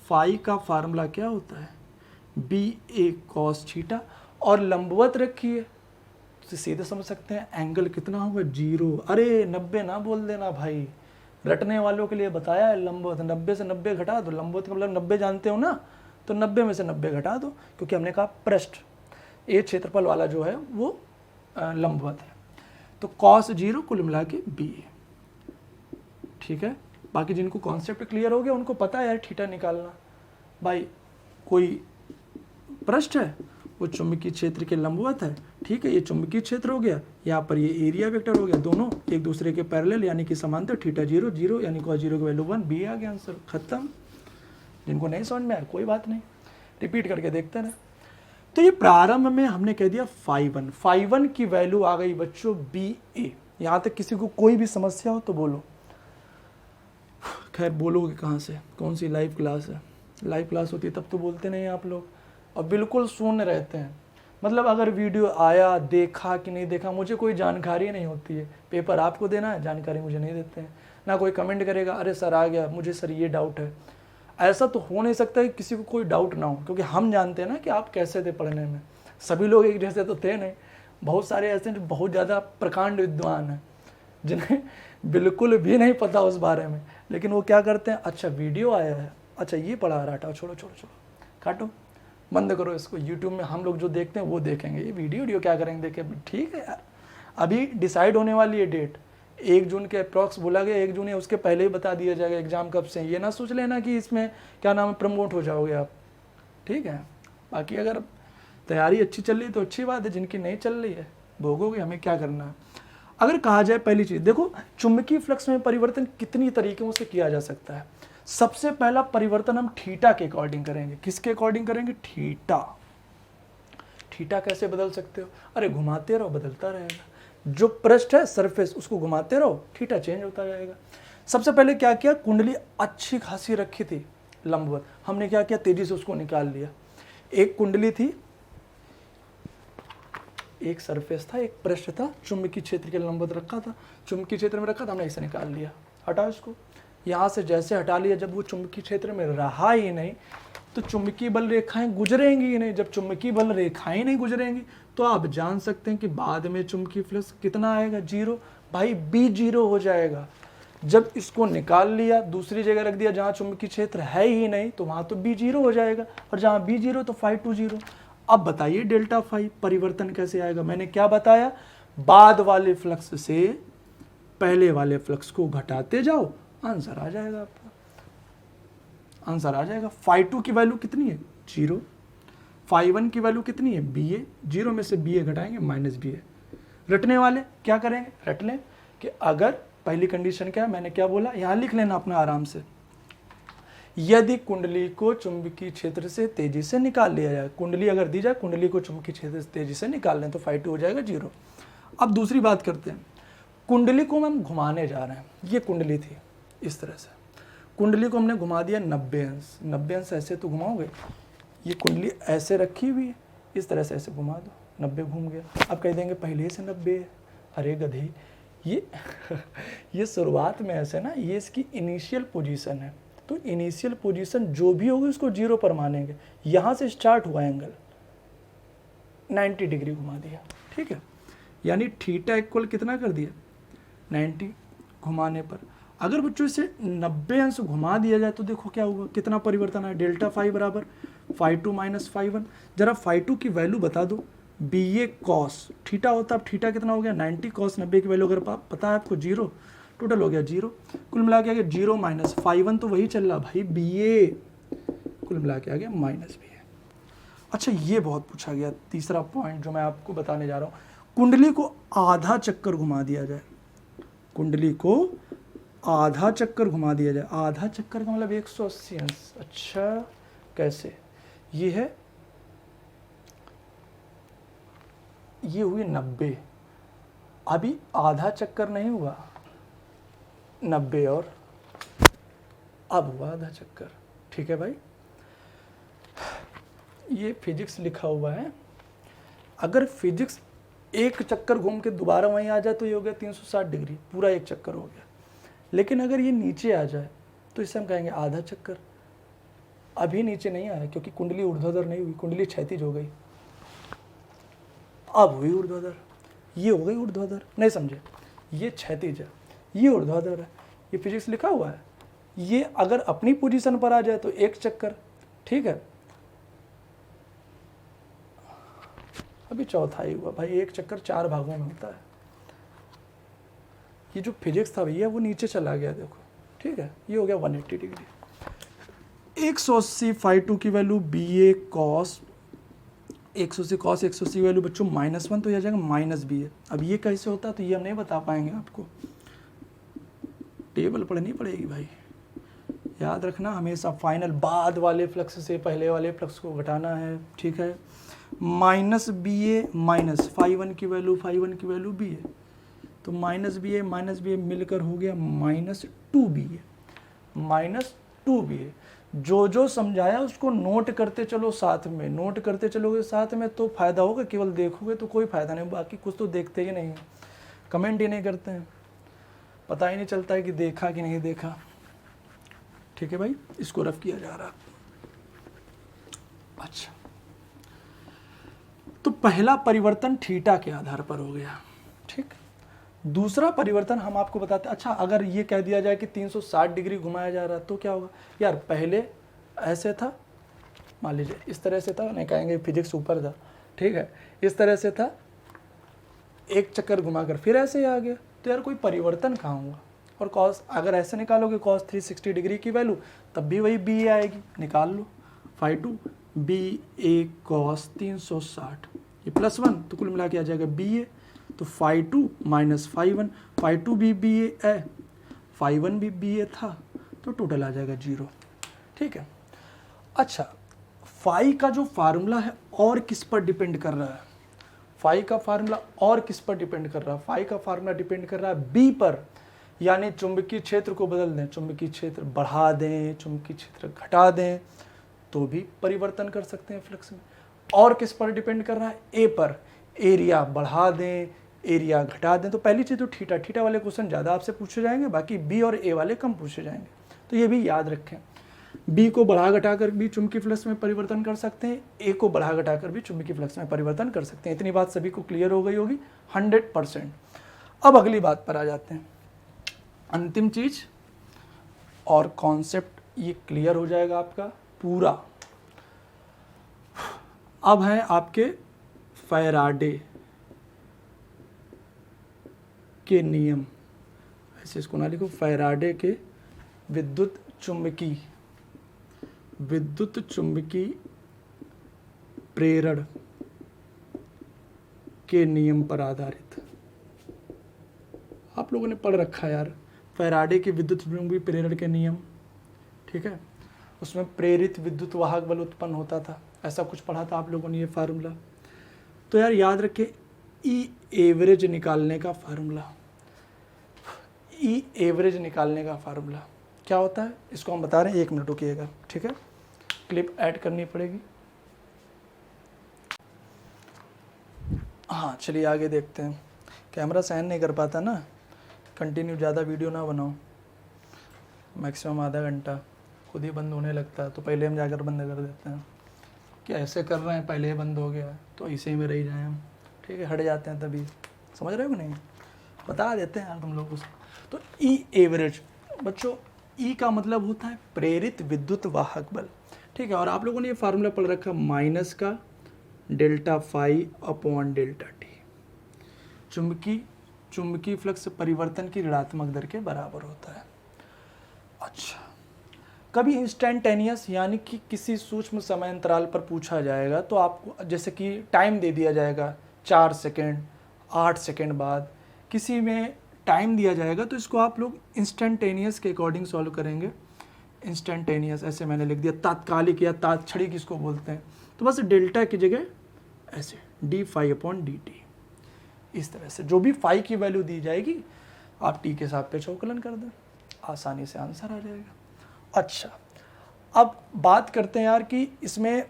[SPEAKER 1] फाई का फार्मूला क्या होता है, बी ए कॉस थीटा, और लंबवत रखी है तो सीधे समझ सकते हैं एंगल कितना होगा, 0। अरे 90 ना बोल देना भाई, रटने वालों के लिए बताया है, लंबवत 90 से 90 घटा दो, लंबवत मतलब 90 जानते हो ना, तो 90 में से 90 घटा दो, क्योंकि हमने कहा पृष्ठ ए क्षेत्रफल वाला जो है वो लंबवत है, तो cos 0 कुल मिला के बी है, ठीक है। बाकी जिनको कॉन्सेप्ट क्लियर हो गया उनको पता है यार थीटा निकालना। भाई कोई पृष्ठ है, वो चुंबकीय क्षेत्र के लंबवत है, ठीक है, ये चुंबकीय क्षेत्र हो गया, यहाँ पर ये एरिया वेक्टर हो गया, दोनों एक दूसरे के पैरेलल यानी कि समांतर, थीटा 0 0 यानी cos 0 की वैल्यू 1, बी आ गया आंसर, खत्म। जिनको नहीं समझ में आया कोई बात नहीं, रिपीट करके देखते रहे। तो ये प्रारंभ में हमने कह दिया φ1, φ1 की वैल्यू आ गई बच्चों बी ए। यहाँ तक किसी को कोई भी समस्या हो तो बोलो, खैर बोलोगे कहाँ से, कौन सी लाइव क्लास है, लाइव क्लास होती है तब तो बोलते नहीं आप लोग, और बिल्कुल शून्य रहते हैं। मतलब अगर वीडियो आया, देखा कि नहीं देखा, मुझे कोई जानकारी नहीं होती है, पेपर आपको देना है, जानकारी मुझे नहीं देते हैं। ना कोई कमेंट करेगा अरे सर आ गया, मुझे सर ये डाउट है, ऐसा तो हो नहीं सकता कि किसी को कोई डाउट ना हो, क्योंकि हम जानते हैं ना कि आप कैसे थे पढ़ने में। सभी लोग एक जैसे तो थे नहीं, बहुत सारे ऐसे जो बहुत ज़्यादा प्रकांड विद्वान हैं जिन्हें बिल्कुल भी नहीं पता उस बारे में, लेकिन वो क्या करते हैं, अच्छा वीडियो आया है, अच्छा ये पढ़ा रहा था, छोड़ो छोड़ो छोड़ो काटो, बंद करो इसको, यूट्यूब में हम लोग जो देखते हैं वो देखेंगे, ये वीडियो क्या करेंगे देखे। ठीक है यार, अभी डिसाइड होने वाली है डेट, 1 जून के अप्रॉक्स बोला गया, 1 जून है, उसके पहले ही बता दिया जाएगा एग्जाम कब से। ये ना सोच लेना कि इसमें क्या नाम है प्रमोट हो जाओगे आप, ठीक है। बाकी अगर तैयारी अच्छी चल रही है तो अच्छी बात है, जिनकी नहीं चल रही है भोगोगे, हमें क्या करना है। अगर कहा जाए पहली चीज देखो, चुंबकीय फ्लक्स में परिवर्तन कितनी तरीकों से किया जा सकता है। सबसे पहला परिवर्तन हम थीटा के अकॉर्डिंग करेंगे। किसके अकॉर्डिंग करेंगे? थीटा। थीटा कैसे बदल सकते हो? अरे घुमाते रहो, बदलता रहेगा। जो पृष्ठ है सरफेस, उसको घुमाते रहो, थीटा चेंज होता जाएगा। सबसे पहले क्या किया, कुंडली अच्छी खासी रखी थी लंबवत, हमने क्या किया, तेजी से उसको निकाल लिया। एक कुंडली थी, एक सरफेस था, एक पृष्ठ था, चुंबकीय क्षेत्र के लंबवत रखा था, चुंबकीय क्षेत्र में रखा था, हमने इसे निकाल लिया। हटाओ इसको, यहाँ से जैसे हटा लिया, जब वो चुंबकीय क्षेत्र में रहा ही नहीं तो चुंबकीय बल रेखाएं गुजरेंगी ही नहीं। जब चुंबकीय बल रेखाएं नहीं गुजरेंगी तो आप जान सकते हैं कि बाद में चुंबकीय फ्लक्स कितना आएगा, 0। भाई B 0 हो जाएगा। जब इसको निकाल लिया, दूसरी जगह रख दिया जहाँ चुंबकीय क्षेत्र है ही नहीं, तो वहाँ तो B 0 हो जाएगा, और जहाँ B 0 तो phi 2 0। अब बताइए डेल्टा फाई परिवर्तन कैसे आएगा? मैंने क्या बताया, बाद वाले फ्लक्स से पहले वाले फ्लक्स को घटाते जाओ, आंसर आ जाएगा आपका, आंसर आ जाएगा। phi 2 की वैल्यू कितनी है? 0। phi 1 की वैल्यू कितनी है? BA। 0 में से BA घटाएंगे, -BA। रटने वाले क्या करेंगे, रट लें कि अगर पहली कंडीशन क्या है, मैंने क्या बोला, यहाँ लिख लेना अपना आराम से। यदि कुंडली को चुंबकीय क्षेत्र से तेजी से निकाल लिया जाए, कुंडली अगर दी जाए, कुंडली को चुंबकीय क्षेत्र से तेजी से निकाल लें तो phi 2 हो जाएगा 0। अब दूसरी बात करते हैं, कुंडली को हम घुमाने जा रहे हैं। ये कुंडली थी इस तरह से, कुंडली को हमने घुमा दिया 90 अंश। 90 अंश ऐसे तो घुमाओगे, ये कुंडली ऐसे रखी हुई है, इस तरह से ऐसे घुमा दो, 90 घूम गया। अब कह देंगे पहले से 90 है। अरे गधे, ये शुरुआत में ऐसे ना, ये इसकी इनिशियल पोजीशन है, तो इनिशियल पोजीशन जो भी होगी उसको 0 पर मानेंगे। यहाँ से स्टार्ट हुआ एंगल, 90 डिग्री घुमा दिया, ठीक है। यानी थीटा इक्वल कितना कर दिया, 90 घुमाने पर। अगर बच्चों इसे 90 अंश घुमा दिया जाए तो देखो क्या होगा, कितना परिवर्तन है। डेल्टा फाई बराबर phi 2 - phi 1। जरा phi 2 की वैल्यू बता दो। BA cos थीटा होता, अब थीटा कितना हो गया, 90 cos 90 की वैल्यू अगर पता है आपको 0, टोटल हो गया 0। कुल मिला के आ गया 0 - phi 1, तो वही चल रहा भाई BA, कुल मिला के आ गया -BA। अच्छा, ये बहुत पूछा गया तीसरा पॉइंट जो मैं आपको बताने जा रहा हूँ, कुंडली को आधा चक्कर घुमा दिया जाए। कुंडली को आधा चक्कर घुमा दिया जाए, आधा चक्कर का मतलब 180 अंश। अच्छा कैसे, ये है, ये हुई 90, अभी आधा चक्कर नहीं हुआ, 90 और अब हुआ आधा चक्कर, ठीक है भाई। ये फिजिक्स लिखा हुआ है, अगर फिजिक्स एक चक्कर घूम के दोबारा वहीं आ जाए तो ये हो गया 360 डिग्री, पूरा एक चक्कर हो गया। लेकिन अगर ये नीचे आ जाए तो इसे हम कहेंगे आधा चक्कर। अभी नीचे नहीं आया क्योंकि कुंडली ऊर्ध्वाधर नहीं हुई, कुंडली क्षैतिज हो गई, अब हुई ऊर्ध्वाधर, ये हो गई ऊर्ध्वाधर। नहीं समझे, ये क्षैतिज है, ये ऊर्ध्वाधर है, ये फिजिक्स लिखा हुआ है। ये अगर अपनी पोजीशन पर आ जाए तो एक चक्कर, ठीक है। अभी चौथाई हुआ भाई, एक चक्कर 4 भागों में होता है। ये जो फिजिक्स था भैया वो नीचे चला गया, देखो, ठीक है। ये हो गया 180 डिग्री। 180 phi 2 की value BA cos 180 cos 180 value बच्चों -1, तो यह आ जाएगा -BA। अब ये कैसे होता है तो ये हम नहीं बता पाएंगे आपको, टेबल पढ़नी पड़ेगी भाई। याद रखना हमेशा फाइनल बाद वाले फ्लक्स से पहले वाले फ्लक्स को घटाना है, ठीक है। -BA माइनस phi 1 की वैल्यू BA, तो -BA मिलकर हो गया -2BA। जो समझाया उसको नोट करते चलो साथ में, नोट करते चलोगे साथ में तो फायदा होगा, केवल देखोगे तो कोई फायदा नहीं। बाकी कुछ तो देखते ही नहीं, कमेंट ही नहीं करते हैं, पता ही नहीं चलता है कि देखा कि नहीं देखा, ठीक है भाई। इसको रफ किया जा रहा। अच्छा, तो पहला परिवर्तन थीटा के आधार पर हो गया, ठीक। दूसरा परिवर्तन हम आपको बताते हैं। अच्छा, अगर ये कह दिया जाए कि 360 डिग्री घुमाया जा रहा है तो क्या होगा यार, पहले ऐसे था, मान लीजिए इस तरह से था, नहीं कहेंगे फिजिक्स ऊपर था, ठीक है, इस तरह से था, एक चक्कर घुमाकर फिर ऐसे ही आ गया, तो यार कोई परिवर्तन कहाँ हुआ। और कॉस अगर ऐसे निकालोगे कॉस 360 डिग्री की वैल्यू, तब भी वही बी ए आएगी, निकाल लो, φ2 बी ए कॉस 360, ये +1 तो कुल मिला के आ जाएगा बी ए, तो φ2 माइनस φ1, φ2 भी बी ए है, φ1 भी बी ए था, तो टोटल आ जाएगा 0, ठीक है। अच्छा, फाई का जो फार्मूला है और किस पर डिपेंड कर रहा है, फाई का फार्मूला और किस पर डिपेंड कर रहा है, फाई का फार्मूला डिपेंड कर रहा है बी पर, यानी चुंबकीय क्षेत्र को बदल दें, चुंबकीय क्षेत्र बढ़ा दें, चुंबकीय क्षेत्र घटा दें, तो भी परिवर्तन कर सकते हैं फ्लक्स में। और किस पर डिपेंड कर रहा है, ए पर, एरिया बढ़ा दें, एरिया घटा दें। तो पहली चीज़ तो थीटा, थीटा वाले क्वेश्चन ज़्यादा आपसे पूछे जाएंगे, बाकी बी और ए वाले कम पूछे जाएंगे, तो ये भी याद रखें। बी को बढ़ा घटाकर भी चुंबकीय फ्लक्स में परिवर्तन कर सकते हैं, ए को बढ़ा घटाकर भी चुंबकीय फ्लक्स में परिवर्तन कर सकते हैं। इतनी बात सभी को क्लियर हो गई होगी 100%। अब अगली बात पर आ जाते हैं, अंतिम चीज और कॉन्सेप्ट ये क्लियर हो जाएगा आपका पूरा। अब हैं आपके फैराडे के नियम, ऐसे इसको ना लिखो, फैराडे के विद्युत चुंबकीय प्रेरण के नियम पर आधारित। आप लोगों ने पढ़ रखा है यार, फैराडे के विद्युत चुंबकीय प्रेरण के नियम, ठीक है, उसमें प्रेरित विद्युत वाहक बल उत्पन्न होता था, ऐसा कुछ पढ़ा था आप लोगों ने ये फार्मूला। तो यार याद रखे, ई एवरेज निकालने का फार्मूला, ई एवरेज निकालने का फार्मूला क्या होता है, इसको हम बता रहे हैं, 1 मिनट रुकिएगा, ठीक है, क्लिप ऐड करनी पड़ेगी। हाँ चलिए आगे देखते हैं, कैमरा सहन नहीं कर पाता ना, कंटिन्यू ज़्यादा वीडियो ना बनाओ, मैक्सिमम आधा घंटा, खुद ही बंद होने लगता है, तो पहले हम जाकर बंद कर देते हैं, क्या ऐसे कर रहे हैं, पहले ही बंद हो गया तो इसी में रह जाएं हम, ठीक है, हट जाते हैं तभी, समझ रहे हो नहीं, बता देते हैं यार तुम लोगों को। तो ई एवरेज बच्चों, ई का मतलब होता है प्रेरित विद्युत वाहक बल, ठीक है, और आप लोगों ने ये फार्मूला पढ़ रखा, माइनस का delta phi upon delta t, चुंबकीय फ्लक्स परिवर्तन की ऋणात्मक दर के बराबर होता है। अच्छा, कभी इंस्टेंटेनियस यानी कि किसी सूक्ष्म समय अंतराल पर पूछा जाएगा, तो आपको जैसे कि टाइम दे दिया जाएगा 4 सेकेंड 8 सेकेंड बाद किसी में टाइम दिया जाएगा, तो इसको आप लोग इंस्टेंटेनियस के अकॉर्डिंग सॉल्व करेंगे। इंस्टेंटेनियस ऐसे मैंने लिख दिया, तात्कालिक या तात्क्षणिक किसको बोलते हैं, तो बस डेल्टा की जगह ऐसे d phi upon d t, इस तरह से जो भी फाई की वैल्यू दी जाएगी आप टी के साथ पे चौकलन कर दें, आसानी से आंसर आ जाएगा। अच्छा, अब बात करते हैं यार कि इसमें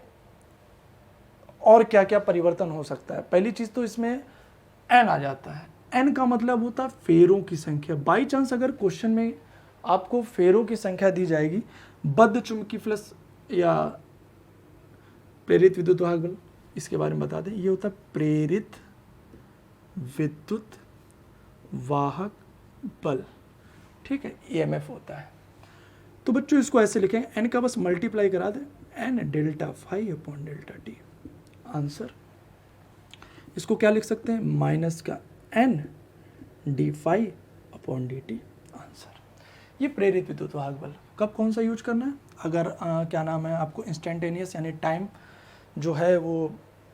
[SPEAKER 1] और क्या क्या परिवर्तन हो सकता है। पहली चीज़ तो इसमें एन आ जाता है, एन का मतलब होता है फेरों की संख्या। बाई चांस अगर क्वेश्चन में आपको फेरों की संख्या दी जाएगी, बद्ध चुंबकीय फ्लक्स या प्रेरित विद्युत वाहक बल, इसके बारे में बता दें, ये होता है प्रेरित विद्युत वाहक बल, ठीक है, ईएमएफ होता है। तो बच्चों इसको ऐसे लिखेंगे, एन का बस मल्टीप्लाई करा दें, n delta phi upon delta t, answer. इसको क्या लिख सकते हैं, माइनस का n d phi upon d t, answer. ये प्रेरित विद्युत वाहक बल कब कौन सा यूज करना है, अगर क्या नाम है, आपको इंस्टेंटेनियस यानी टाइम जो है वो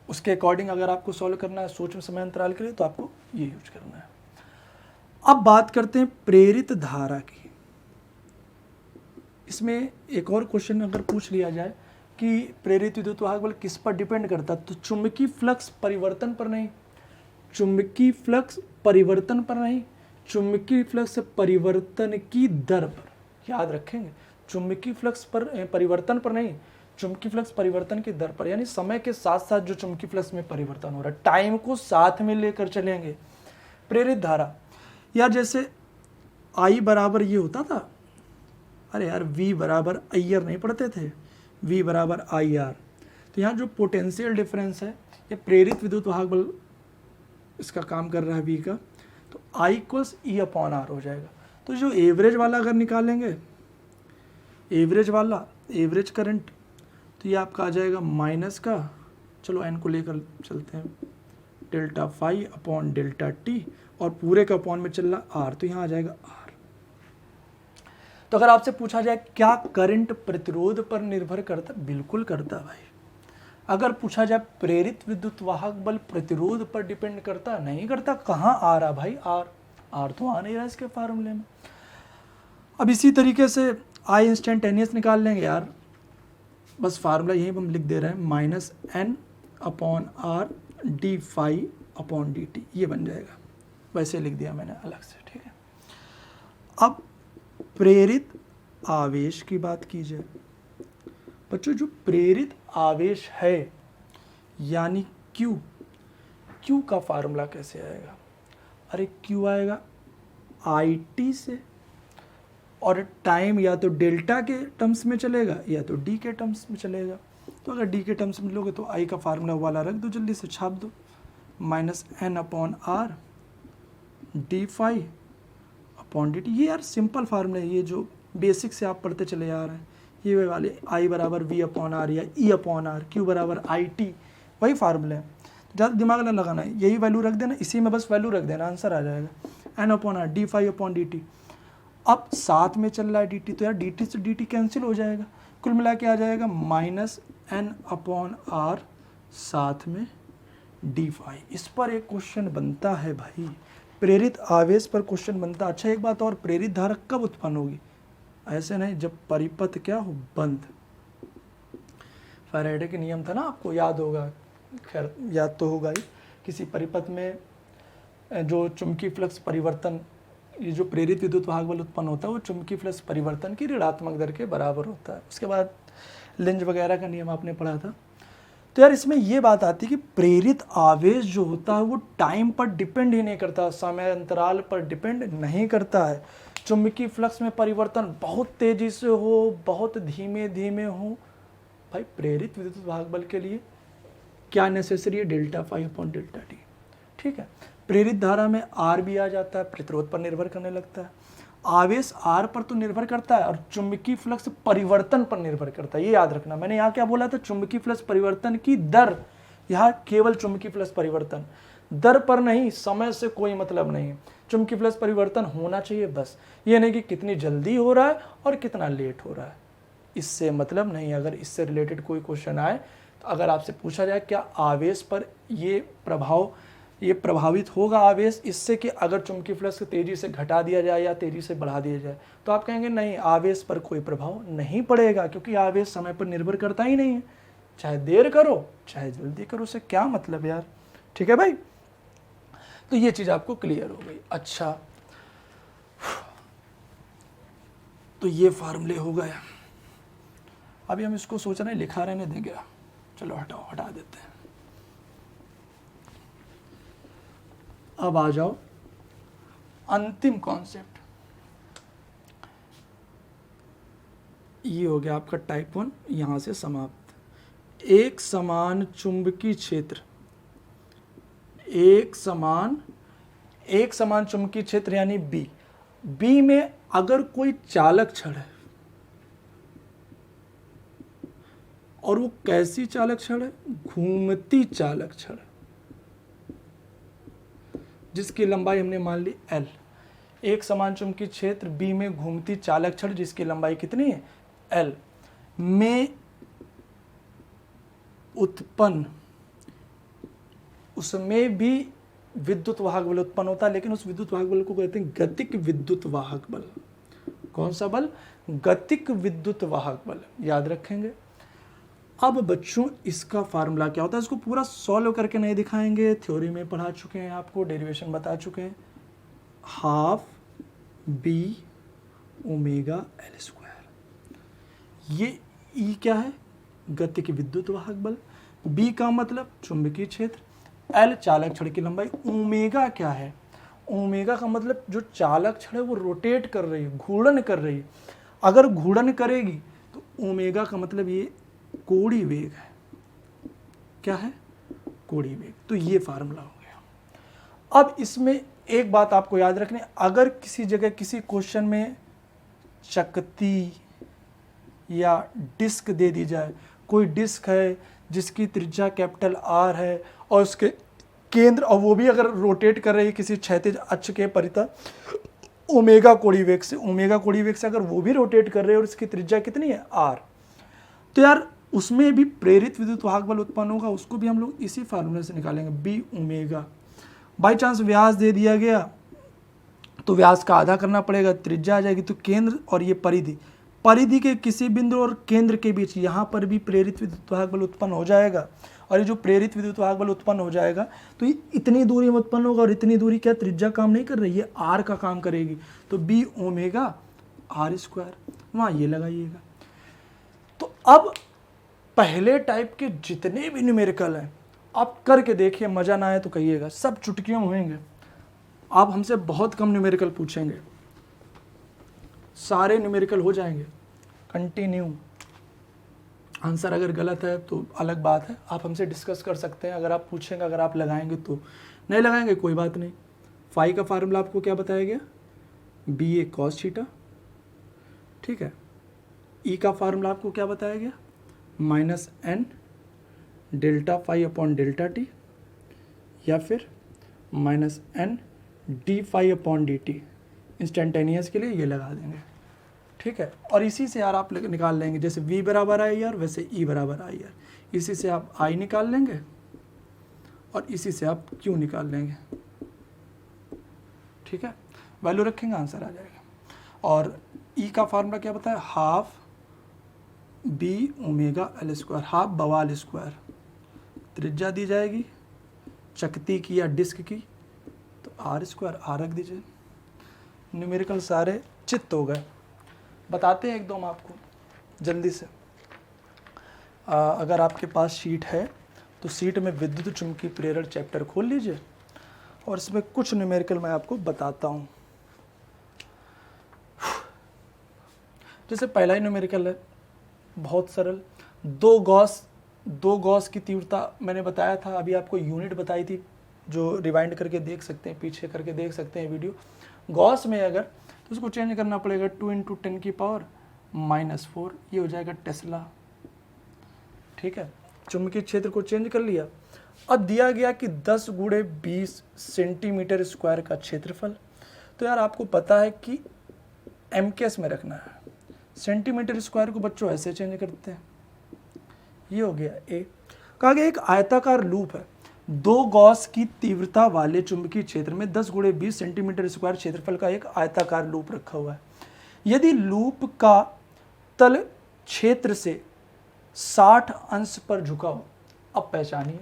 [SPEAKER 1] उसके अकॉर्डिंग अगर आपको सॉल्व करना है सूक्ष्म समय अंतराल के लिए, तो आपको ये यूज करना है। अब बात करते हैं प्रेरित धारा की। इसमें एक और क्वेश्चन अगर पूछ लिया जाए कि प्रेरित विद्युत वाहक बल किस पर डिपेंड करता है, तो चुंबकीय फ्लक्स परिवर्तन पर नहीं, चुंबकीय फ्लक्स परिवर्तन पर नहीं, चुंबकीय फ्लक्स परिवर्तन की दर पर, याद रखेंगे, चुंबकीय फ्लक्स पर परिवर्तन पर नहीं, चुंबकीय फ्लक्स परिवर्तन की दर पर, यानी समय के साथ साथ जो चुंबकीय फ्लक्स में परिवर्तन हो रहा है, टाइम को साथ में लेकर चलेंगे। प्रेरित धारा यार, जैसे आई बराबर ये होता था, अरे यार वी बराबर आई आर नहीं पढ़ते थे, वी बराबर आई आर, तो यहाँ जो पोटेंशियल डिफरेंस है, ये प्रेरित विद्युत वाहक बल इसका काम कर रहा है वी का, तो I equals E upon are हो जाएगा। तो जो एवरेज वाला अगर निकालेंगे, एवरेज वाला, एवरेज करंट, तो तो ये आपका आ जाएगा माइनस का, चलो एन को लेकर चलते हैं, delta phi upon delta t, और पूरे का अपॉन में चल रहा आर, तो यहाँ आ जाएगा आर। तो अगर आपसे पूछा जाए क्या करंट प्रतिरोध पर निर्भर करता, बिल्कुल करता भाई। अगर पूछा जाए प्रेरित विद्युत वाहक बल प्रतिरोध पर डिपेंड करता, नहीं करता। कहाँ आ रहा भाई, आर तो आ नहीं रहा इसके फार्मूले में। अब इसी तरीके से आई इंस्टेंटेनियस निकाल लेंगे यार, बस फार्मूला यहीं पर हम लिख दे रहे हैं, minus n upon r d phi upon d t, ये बन जाएगा, वैसे लिख दिया मैंने अलग से, ठीक है। अब प्रेरित आवेश की बात की जाए बच्चों, जो प्रेरित आवेश है यानी Q का फार्मूला कैसे आएगा? अरे Q आएगा आई टी से, और टाइम या तो डेल्टा के टर्म्स में चलेगा या तो डी के टर्म्स में चलेगा। तो अगर डी के टर्म्स में लोगे तो आई का फार्मूला वाला रख दो, जल्दी से छाप दो, minus n upon r d phi upon d t. ये यार सिंपल फार्मूला है, ये जो बेसिक से आप पढ़ते चले आ रहे हैं, ये वाले आई बराबर वी अपॉन आर या ई अपॉन आर, क्यू बराबर आई टी, वही फार्मूले हैं। ज़्यादा दिमाग ना लगाना है, यही वैल्यू रख देना, इसी में बस वैल्यू रख देना, आंसर आ जाएगा, n upon r d phi upon d t. अब साथ में चल रहा है डी टी, तो यार डी टी से डी टी कैंसिल हो जाएगा, कुल मिला के आ जाएगा माइनस एन अपॉन आर साथ में डी फाई। इस पर एक क्वेश्चन बनता है भाई, प्रेरित आवेश पर क्वेश्चन बनता है। अच्छा एक बात और, प्रेरित धारा कब उत्पन्न होगी? ऐसे नहीं, जब परिपथ क्या हो, बंद। फैराडे के नियम था ना, आपको याद होगा, खैर याद तो होगा ही, किसी परिपथ में जो चुंबकीय फ्लक्स परिवर्तन, ये जो प्रेरित विद्युत वाहक बल उत्पन्न होता है वो चुंबकीय फ्लक्स परिवर्तन की ऋणात्मक दर के बराबर होता है। उसके बाद लेंज वगैरह का नियम आपने पढ़ा था। तो यार इसमें ये बात आती है कि प्रेरित आवेश जो होता है वो टाइम पर डिपेंड ही नहीं करता, समय अंतराल पर डिपेंड नहीं करता है। चुंबकीय फ्लक्स में परिवर्तन बहुत तेजी से हो, बहुत धीमे धीमे हो, भाई प्रेरित विद्युत वाहक बल के लिए क्या नेसेसरी है, delta phi upon delta t, ठीक है। प्रेरित धारा में आर भी आ जाता है, प्रतिरोध पर निर्भर करने लगता है। आवेश आर पर तो निर्भर करता है और चुंबकीय फ्लक्स परिवर्तन पर निर्भर करता है, ये याद रखना। मैंने यहाँ क्या बोला था, चुंबकीय फ्लक्स परिवर्तन की दर, यहाँ केवल चुंबकीय फ्लक्स परिवर्तन, दर पर नहीं, समय से कोई मतलब नहीं है। चुंबकीय फ्लक्स परिवर्तन होना चाहिए बस, ये नहीं कि कितनी जल्दी हो रहा है और कितना लेट हो रहा है, इससे मतलब नहीं। अगर इससे रिलेटेड कोई क्वेश्चन आए तो अगर आपसे पूछा जाए क्या आवेश पर ये प्रभावित होगा आवेश इससे कि अगर चुंबकीय फ्लक्स तेजी से घटा दिया जाए या तेजी से बढ़ा दिया जाए, तो आप कहेंगे नहीं, आवेश पर कोई प्रभाव नहीं पड़ेगा, क्योंकि आवेश समय पर निर्भर करता ही नहीं है, चाहे देर करो चाहे जल्दी करो, उससे क्या मतलब यार, ठीक है भाई। तो ये चीज आपको क्लियर हो गई। अच्छा, तो ये फार्मूले हो गए। अभी हम इसको सोच रहे हैं लिखा रहने देंगे, चलो हटा देते हैं। अब आ जाओ अंतिम कॉन्सेप्ट, ये हो गया आपका टाइप 1, यहां से समाप्त। एक समान चुंबकीय क्षेत्र, एक समान चुंबकीय क्षेत्र यानी बी में अगर कोई चालक छड़ है, और वो कैसी चालक छड़ है, घूमती चालक छड़, जिसकी लंबाई हमने मान ली L। एक समान चुंबकीय क्षेत्र B में घूमती चालक छड़ जिसकी लंबाई कितनी है, L, में उत्पन्न, उसमें भी विद्युत वाहक बल उत्पन्न होता है, लेकिन उस विद्युत वाहक बल को कहते हैं गतिक विद्युत वाहक बल। कौन सा बल, गतिक विद्युत वाहक बल, याद रखेंगे। अब बच्चों इसका फार्मूला क्या होता है, इसको पूरा सॉल्व करके नहीं दिखाएंगे, थ्योरी में पढ़ा चुके हैं, आपको डेरिवेशन बता चुके हैं। Half b omega l square, ये ई क्या है, गतिक विद्युत वाहक बल, बी का मतलब चुंबकीय क्षेत्र, एल चालक छड़ की लंबाई, ओमेगा क्या है, ओमेगा का मतलब जो चालक छड़ है वो रोटेट कर रही है, घूर्णन कर रही है। अगर घूर्णन करेगी तो ओमेगा का मतलब ये कोणीय वेग है, क्या है, कोणीय वेग। तो ये फार्मूला हो गया। अब इसमें एक बात आपको याद रखनी, अगर किसी जगह किसी क्वेश्चन में चकती या डिस्क दे दी जाए, कोई डिस्क है जिसकी त्रिज्या कैपिटल आर है और उसके केंद्र, और वो भी अगर रोटेट कर रही है किसी क्षैतिज अक्ष के परितः ओमेगा कोणीय वेग से अगर वो भी रोटेट कर रहे हैं और इसकी त्रिज्या कितनी है आर, तो यार उसमें भी प्रेरित विद्युत वाहक बल उत्पन्न होगा, उसको भी हम लोग इसी फार्मूले से निकालेंगे, बी ओमेगा। बाई चांस व्यास दे दिया गया तो व्यास का आधा करना पड़ेगा, त्रिज्या आ जाएगी, तो केंद्र और ये परिधि के किसी बिंदु और केंद्र के बीच यहाँ पर भी प्रेरित विद्युत वाहक बल उत्पन्न हो जाएगा। और ये जो प्रेरित विद्युत वाहक बल उत्पन्न हो जाएगा तो ये इतनी दूरी में उत्पन्न होगा, और इतनी दूरी क्या त्रिज्या काम नहीं कर रही है, आर का काम करेगी, तो बी ओमेगा आर स्क्वायर, वहाँ ये लगाइएगा। तो अब पहले टाइप के जितने भी न्यूमेरिकल हैं आप करके देखिए, मज़ा ना आए तो कहिएगा, सब चुटकियों में होंगे। आप हमसे बहुत कम न्यूमेरिकल पूछेंगे, सारे न्यूमेरिकल हो जाएंगे कंटिन्यू। आंसर अगर गलत है तो अलग बात है, आप हमसे डिस्कस कर सकते हैं, अगर आप पूछेंगे, अगर आप लगाएंगे तो, नहीं लगाएंगे कोई बात नहीं। फाई का फार्मूला आपको क्या बताया गया, बी ए कॉस थीटा, ठीक है। ई का फार्मूला आपको क्या बताया गया, minus n delta phi upon delta t, या फिर minus n d phi upon d t. Instantaneous के लिए ये लगा देंगे, ठीक है। और इसी से यार आप निकाल लेंगे, जैसे v बराबर आई आर वैसे e बराबर आई आर, इसी से आप i निकाल लेंगे और इसी से आप q निकाल लेंगे, ठीक है। वैल्यू रखेंगे, आंसर आ जाएगा। और e का फार्मूला क्या बताया, half b omega l square, half बवाल स्क्वायर, त्रिज्या दी जाएगी चकती की या डिस्क की, तो आर स्क्वायर, आर रख दीजिए। न्यूमेरिकल सारे चित्त हो गए। बताते हैं एक दो हम आपको जल्दी से। अगर आपके पास शीट है तो शीट में विद्युत चुंबकीय प्रेरण चैप्टर खोल लीजिए और इसमें कुछ न्यूमेरिकल मैं आपको बताता हूँ। जैसे पहला ही न्यूमेरिकल है, बहुत सरल, दो गॉस की तीव्रता मैंने बताया था, अभी आपको यूनिट बताई थी, जो रिवाइंड करके देख सकते हैं, पीछे करके देख सकते हैं वीडियो। गॉस में अगर तो उसको चेंज करना पड़ेगा, 2 × 10⁻⁻⁴, ये हो जाएगा टेस्ला, ठीक है। चुंबकीय क्षेत्र को चेंज कर लिया। अब दिया गया कि 10 × 20 सेंटीमीटर स्क्वायर का क्षेत्रफल, तो यार आपको पता है कि MKS में रखना है, सेंटीमीटर स्क्वायर को बच्चों ऐसे चेंज करते हैं, ये हो गया ए। कहा गया एक आयताकार लूप है, 2 गॉस की तीव्रता वाले चुंबकीय क्षेत्र में 10 × 20 सेंटीमीटर स्क्वायर क्षेत्रफल का एक आयताकार लूप रखा हुआ है। यदि लूप का तल क्षेत्र से 60 अंश पर झुका हो, अब पहचानिए,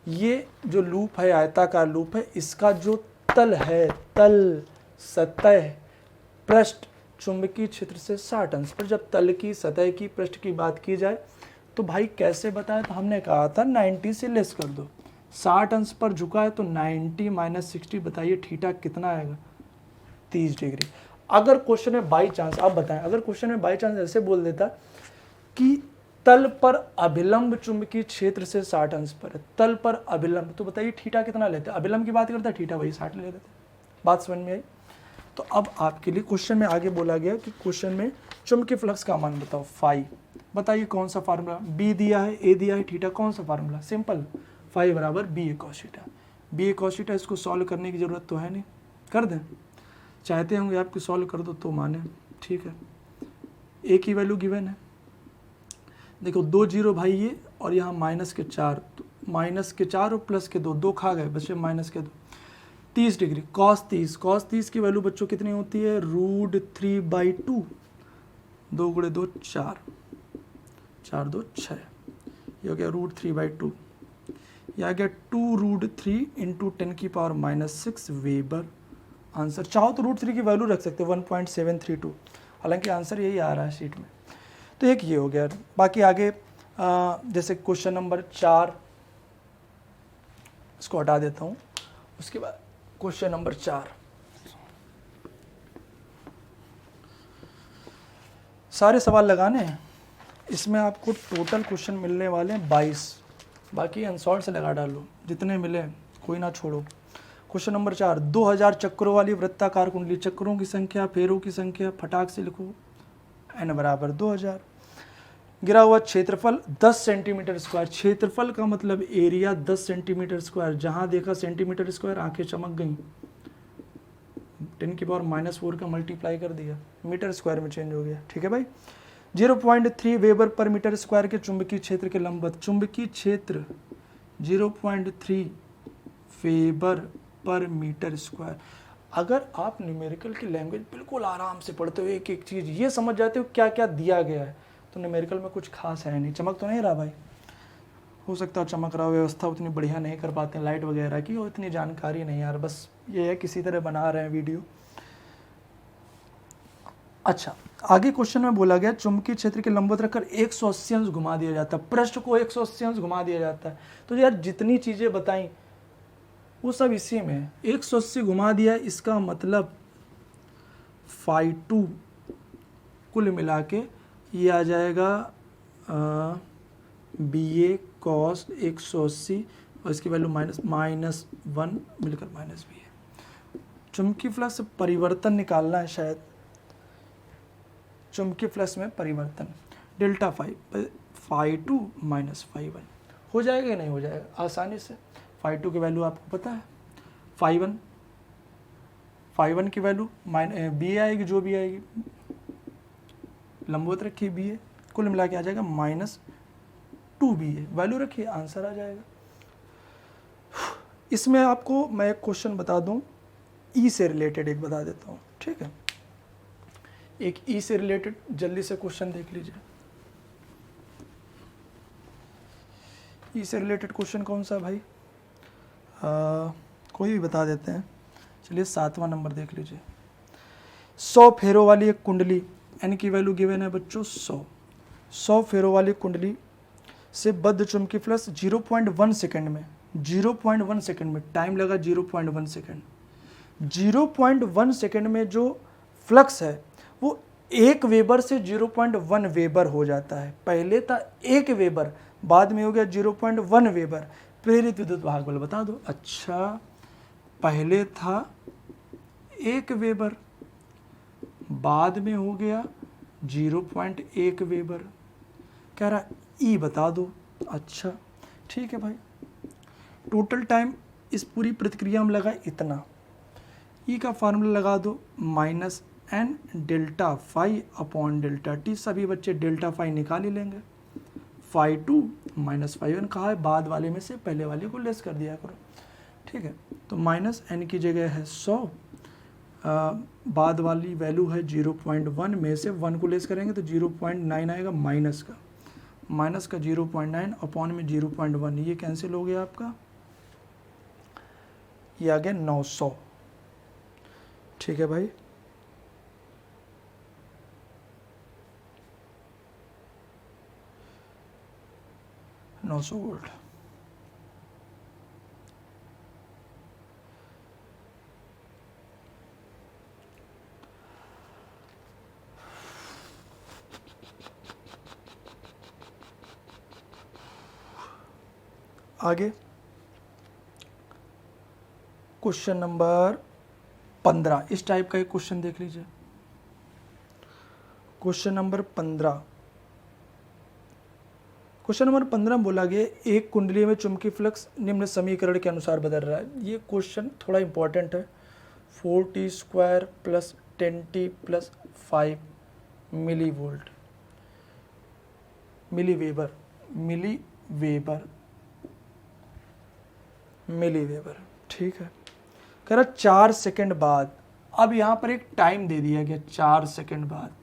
[SPEAKER 1] ये जो लूप है, आयताकार लूप है, इसका जो तल है, तल, सतह, पृष्ठ चुंबकीय क्षेत्र से 60 अंश पर, जब तल की, सतह की, पृष्ठ की बात की जाए तो भाई कैसे बताएं, तो हमने कहा था 90 से लेस कर दो। 60 अंश पर झुका है तो 90 - 60, बताइए थीटा कितना आएगा, 30 डिग्री। अगर क्वेश्चन में बाई चांस, आप बताएं, अगर क्वेश्चन में बाई चांस ऐसे बोल देता कि तल पर अभिलंब चुंबकीय क्षेत्र से 60 अंश पर है, तल पर अभिलंब, तो बताइए थीटा कितना लेते, अभिलंब की बात करता है, थीटा वही 60 ले लेते। बात समझ में आई। तो अब आपके लिए क्वेश्चन में आगे बोला गया कि क्वेश्चन में चुंबकीय फ्लक्स का मान बताओ, फाई, बताइए कौन सा फार्मूला, बी दिया है, ए दिया है, थीटा, कौन सा फार्मूला, सिंपल, फाई बराबर B a cos theta. B a cos theta, इसको सॉल्व करने की ज़रूरत तो है नहीं, कर दें, चाहते होंगे आपको सॉल्व कर दो तो माने, ठीक है। ए की वैल्यू गिवन है, देखो 2 जीरो भाई ये, और यहाँ -4, तो -4 और +2, 2 खा गए, बचे -2, 30 डिग्री, cos 30 की वैल्यू बच्चों कितनी होती है, √3/2, 2 × 2 4, 4 2 6, ये हो गया √3/2, यह आ गया 2√3 × 10⁻⁻6 वेबर। आंसर चाहो तो √3 की वैल्यू रख सकते हैं 1.732, हालांकि आंसर यही आ रहा है शीट में। तो एक ये हो गया। बाकी आगे जैसे क्वेश्चन नंबर 4, इसको हटा देता हूँ, उसके बाद क्वेश्चन नंबर 4, सारे सवाल लगाने हैं, इसमें आपको टोटल क्वेश्चन मिलने वाले हैं 22, बाकी आंसर से लगा डालो, जितने मिले कोई ना छोड़ो। क्वेश्चन नंबर 4, 2000 चक्रों वाली वृत्ताकार कुंडली, चक्रों की संख्या, फेरों की संख्या, फटाक से लिखो, n बराबर 2000। गिरा हुआ क्षेत्रफल 10 सेंटीमीटर स्क्वायर, क्षेत्रफल का मतलब एरिया 10 सेंटीमीटर स्क्वायर, जहां देखा सेंटीमीटर स्क्वायर आंखें चमक गई, 10⁻⁻4 का मल्टीप्लाई कर दिया, मीटर स्क्वायर में चेंज हो गया। ठीक है भाई। 0.3 वेबर पर मीटर स्क्वायर के चुंबकीय क्षेत्र के लंबवत, चुंबकीय क्षेत्र 0.3 वेबर पर मीटर स्क्वायर। अगर आप न्यूमेरिकल की लैंग्वेज बिल्कुल आराम से पढ़ते हो, एक एक चीज़ ये समझ जाते हो क्या क्या दिया गया है, तो न्यूमेरिकल में कुछ खास है नहीं। चमक तो नहीं रहा भाई, हो सकता है चमक रहा हो, व्यवस्था उतनी बढ़िया नहीं कर पाते हैं लाइट वगैरह की, और इतनी जानकारी नहीं यार, बस ये है किसी तरह बना रहे हैं वीडियो। अच्छा, आगे क्वेश्चन में बोला गया चुंबकीय क्षेत्र के लंबवत रखकर 180 अंश घुमा दिया जाता है, पृष्ठ को 180 अंश घुमा दिया जाता है। तो यार जितनी चीज़ें बताई वो सब इसी में है। 180 घुमा दिया, इसका मतलब φ2 कुल मिला के ये आ जाएगा BA cos 180 और इसकी वैल्यू -1 मिलकर -BA। चुंबकीय फ्लक्स परिवर्तन निकालना है शायद, चुंबकीय फ्लक्स में परिवर्तन डेल्टा φ2 - φ1 हो जाएगा या नहीं हो जाएगा आसानी से। φ2 की वैल्यू आपको पता है, φ1 की वैल्यू BA आएगी, जो भी आएगी लंबवत रखिए BA, कुल मिला के आ जाएगा -2BA, वैल्यू रखिए आंसर आ जाएगा। इसमें आपको मैं एक क्वेश्चन बता दूं, ई से रिलेटेड एक बता देता हूं, ठीक है। एक ई से रिलेटेड जल्दी से क्वेश्चन देख लीजिए। ई से रिलेटेड क्वेश्चन कौन सा भाई, कोई भी बता देते हैं। चलिए 7वां नंबर देख लीजिए। 100 फेरों वाली एक कुंडली, एन की वैल्यू गिवन है बच्चों 100 फेरों वाली कुंडली से बद्ध चुंबकीय फ्लक्स 0.1 सेकंड में, 0.1 सेकंड में, टाइम लगा 0.1 सेकंड, 0.1 सेकंड में जो फ्लक्स है वो 1 वेबर से 0.1 वेबर हो जाता है। पहले था 1 वेबर, बाद में हो गया 0.1 वेबर। प्रेरित विद्युत भाग बल बता दो। अच्छा, पहले था 1 वेबर, बाद में हो गया 0.1 वेबर। कह रहा ई बता दो। अच्छा ठीक है भाई, टोटल टाइम इस पूरी प्रतिक्रिया में लगा इतना। ई का फार्मूला लगा दो -n delta phi upon delta t. सभी बच्चे डेल्टा फाई निकाल ही लेंगे। φ2 - φ1 कहा है, बाद वाले में से पहले वाले को लेस कर दिया करो, ठीक है। तो -n की जगह है 100, बाद वाली वैल्यू है 0.1, में से 1 को लेस करेंगे तो 0.9 आएगा, माइनस का 0.9 अपॉन में 0.1, ये कैंसिल हो गया आपका, ये आ गया 900। ठीक है भाई, $900 वोल्ट। आगे क्वेश्चन नंबर 15, इस टाइप का एक क्वेश्चन देख लीजिए। क्वेश्चन नंबर 15 में बोला गया एक कुंडली में चुंबकीय फ्लक्स निम्न समीकरण के अनुसार बदल रहा है। ये क्वेश्चन थोड़ा इंपॉर्टेंट है। 4t² + 10t + 5 मिली वेबर, ठीक है। कह रहा 4 सेकंड बाद, अब यहाँ पर एक टाइम दे दिया गया 4 सेकंड बाद।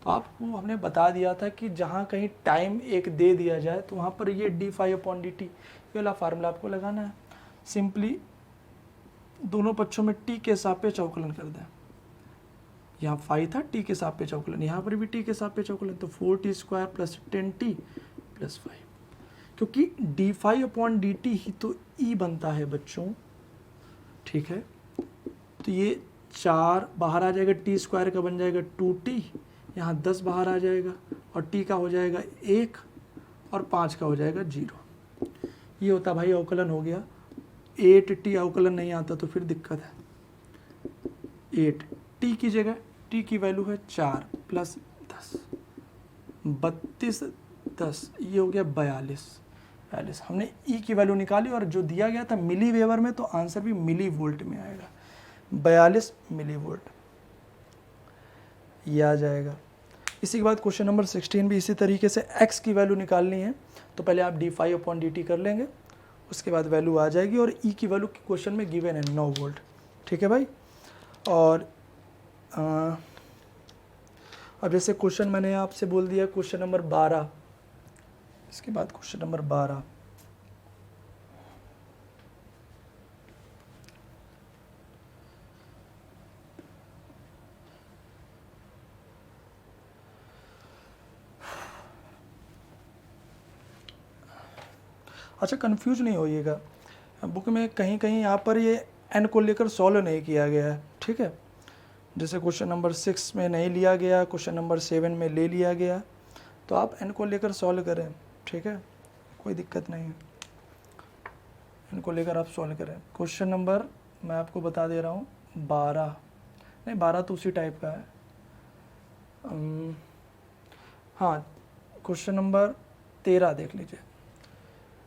[SPEAKER 1] तो आपको हमने बता दिया था कि जहाँ कहीं टाइम एक दे दिया जाए तो वहाँ पर ये d∅/dt ये वाला फार्मूला आपको लगाना है। सिंपली दोनों पक्षों में t के सापेक्ष अवकलन कर दें। यहाँ फाई था, t के सापेक्ष अवकलन, यहाँ पर भी t के सापेक्ष अवकलन, तो 4t² + 10t + 5, क्योंकि d∅/dt ही तो e बनता है बच्चों, ठीक है। तो ये 4 बाहर आ जाएगा, t² का बन जाएगा 2t, यहाँ 10 बाहर आ जाएगा और t का हो जाएगा 1 और 5 का हो जाएगा 0। ये होता भाई अवकलन हो गया। 8t अवकलन नहीं आता तो फिर दिक्कत है। 8t की जगह t की वैल्यू है 4 + 10, 32 10, ये हो गया 42। हमने ई की वैल्यू निकाली और जो दिया गया था मिली वेबर में, तो आंसर भी मिली वोल्ट में आएगा, 42 मिली वोल्ट, ये आ जाएगा। इसी के बाद क्वेश्चन नंबर 16 भी इसी तरीके से x की वैल्यू निकालनी है, तो पहले आप d5/dt कर लेंगे, उसके बाद वैल्यू आ जाएगी, और ई की वैल्यू क्वेश्चन में गिवन है 9 वोल्ट। ठीक है भाई। और अब जैसे क्वेश्चन मैंने आपसे बोल दिया क्वेश्चन नंबर 12, इसके बाद क्वेश्चन नंबर 12, अच्छा कंफ्यूज नहीं होइएगा, बुक में कहीं कहीं यहाँ पर ये n को लेकर सॉल्व नहीं किया गया है। ठीक है, जैसे क्वेश्चन नंबर 6 में नहीं लिया गया, क्वेश्चन नंबर 7 में ले लिया गया, तो आप n को लेकर सॉल्व करें। ठीक है, कोई दिक्कत नहीं है, n को लेकर आप सॉल्व करें। क्वेश्चन नंबर मैं आपको बता दे रहा हूँ 12, नहीं 12 तो उसी टाइप का है। हाँ, क्वेश्चन नंबर 13 देख लीजिए,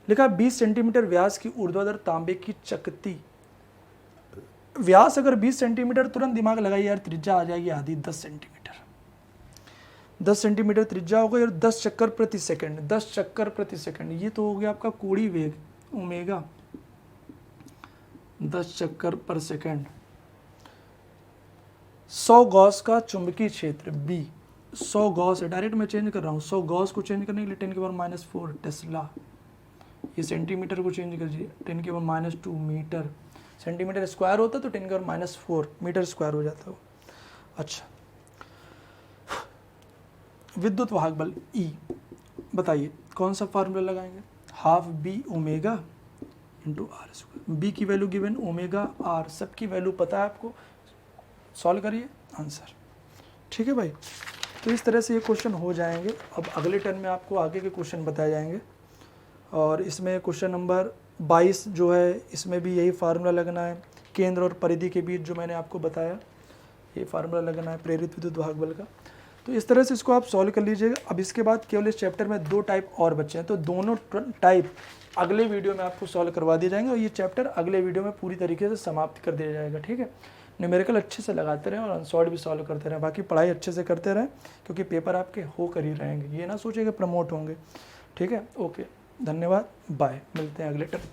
[SPEAKER 1] लिखा 20 सेंटीमीटर व्यास की ऊर्ध्वाधर तांबे की चकती, व्यास अगर 20 सेंटीमीटर, तुरंत दिमाग लगाइए यार, त्रिज्या आ जाएगी आधी, 10 सेंटीमीटर, 10 सेंटीमीटर त्रिज्या हो गई, और 10 चक्कर प्रति सेकंड, 10 चक्कर प्रति सेकंड, ये तो हो गया आपका कोणीय वेग ओमेगा, 10 चक्कर पर सेकंड। 100 गॉस का चुंबकीय क्षेत्र B, 100 गॉस है, डायरेक्ट मैं चेंज कर रहा हूँ, 100 गॉस को चेंज करने के लिए 10⁻⁻⁴ टेस्ला, ये सेंटीमीटर को चेंज कीजिए, 10⁻⁻2 मीटर, सेंटीमीटर स्क्वायर होता तो 10⁻⁴ मीटर स्क्वायर हो जाता हो। अच्छा, विद्युत वाहक बल E, बताइए कौन सा फार्मूला लगाएंगे, half B omega into r square, b की वैल्यू गिवन ओमेगा आर, सबकी वैल्यू पता है आपको, सॉल्व करिए आंसर। ठीक है भाई, तो इस तरह से ये क्वेश्चन हो जाएंगे। अब अगले टर्न में आपको आगे के क्वेश्चन बताए जाएंगे, और इसमें क्वेश्चन नंबर 22 जो है, इसमें भी यही फार्मूला लगना है, केंद्र और परिधि के बीच जो मैंने आपको बताया, ये फार्मूला लगना है प्रेरित विद्युत वाहक बल का। तो इस तरह से इसको आप सॉल्व कर लीजिएगा। अब इसके बाद केवल इस चैप्टर में 2 टाइप और बचे हैं, तो दोनों टाइप अगले वीडियो में आपको सॉल्व करवा दिए जाएंगे, और ये चैप्टर अगले वीडियो में पूरी तरीके से समाप्त कर दिया जाएगा। ठीक है, न्यूमेरिकल अच्छे से लगाते रहें और अनसॉल्व भी सॉल्व करते रहें, बाकी पढ़ाई अच्छे से करते रहें, क्योंकि पेपर आपके हो कर ही रहेंगे, ये ना सोचिए कि प्रमोट होंगे। ठीक है, ओके, धन्यवाद, बाय, मिलते हैं अगले टर्म पर।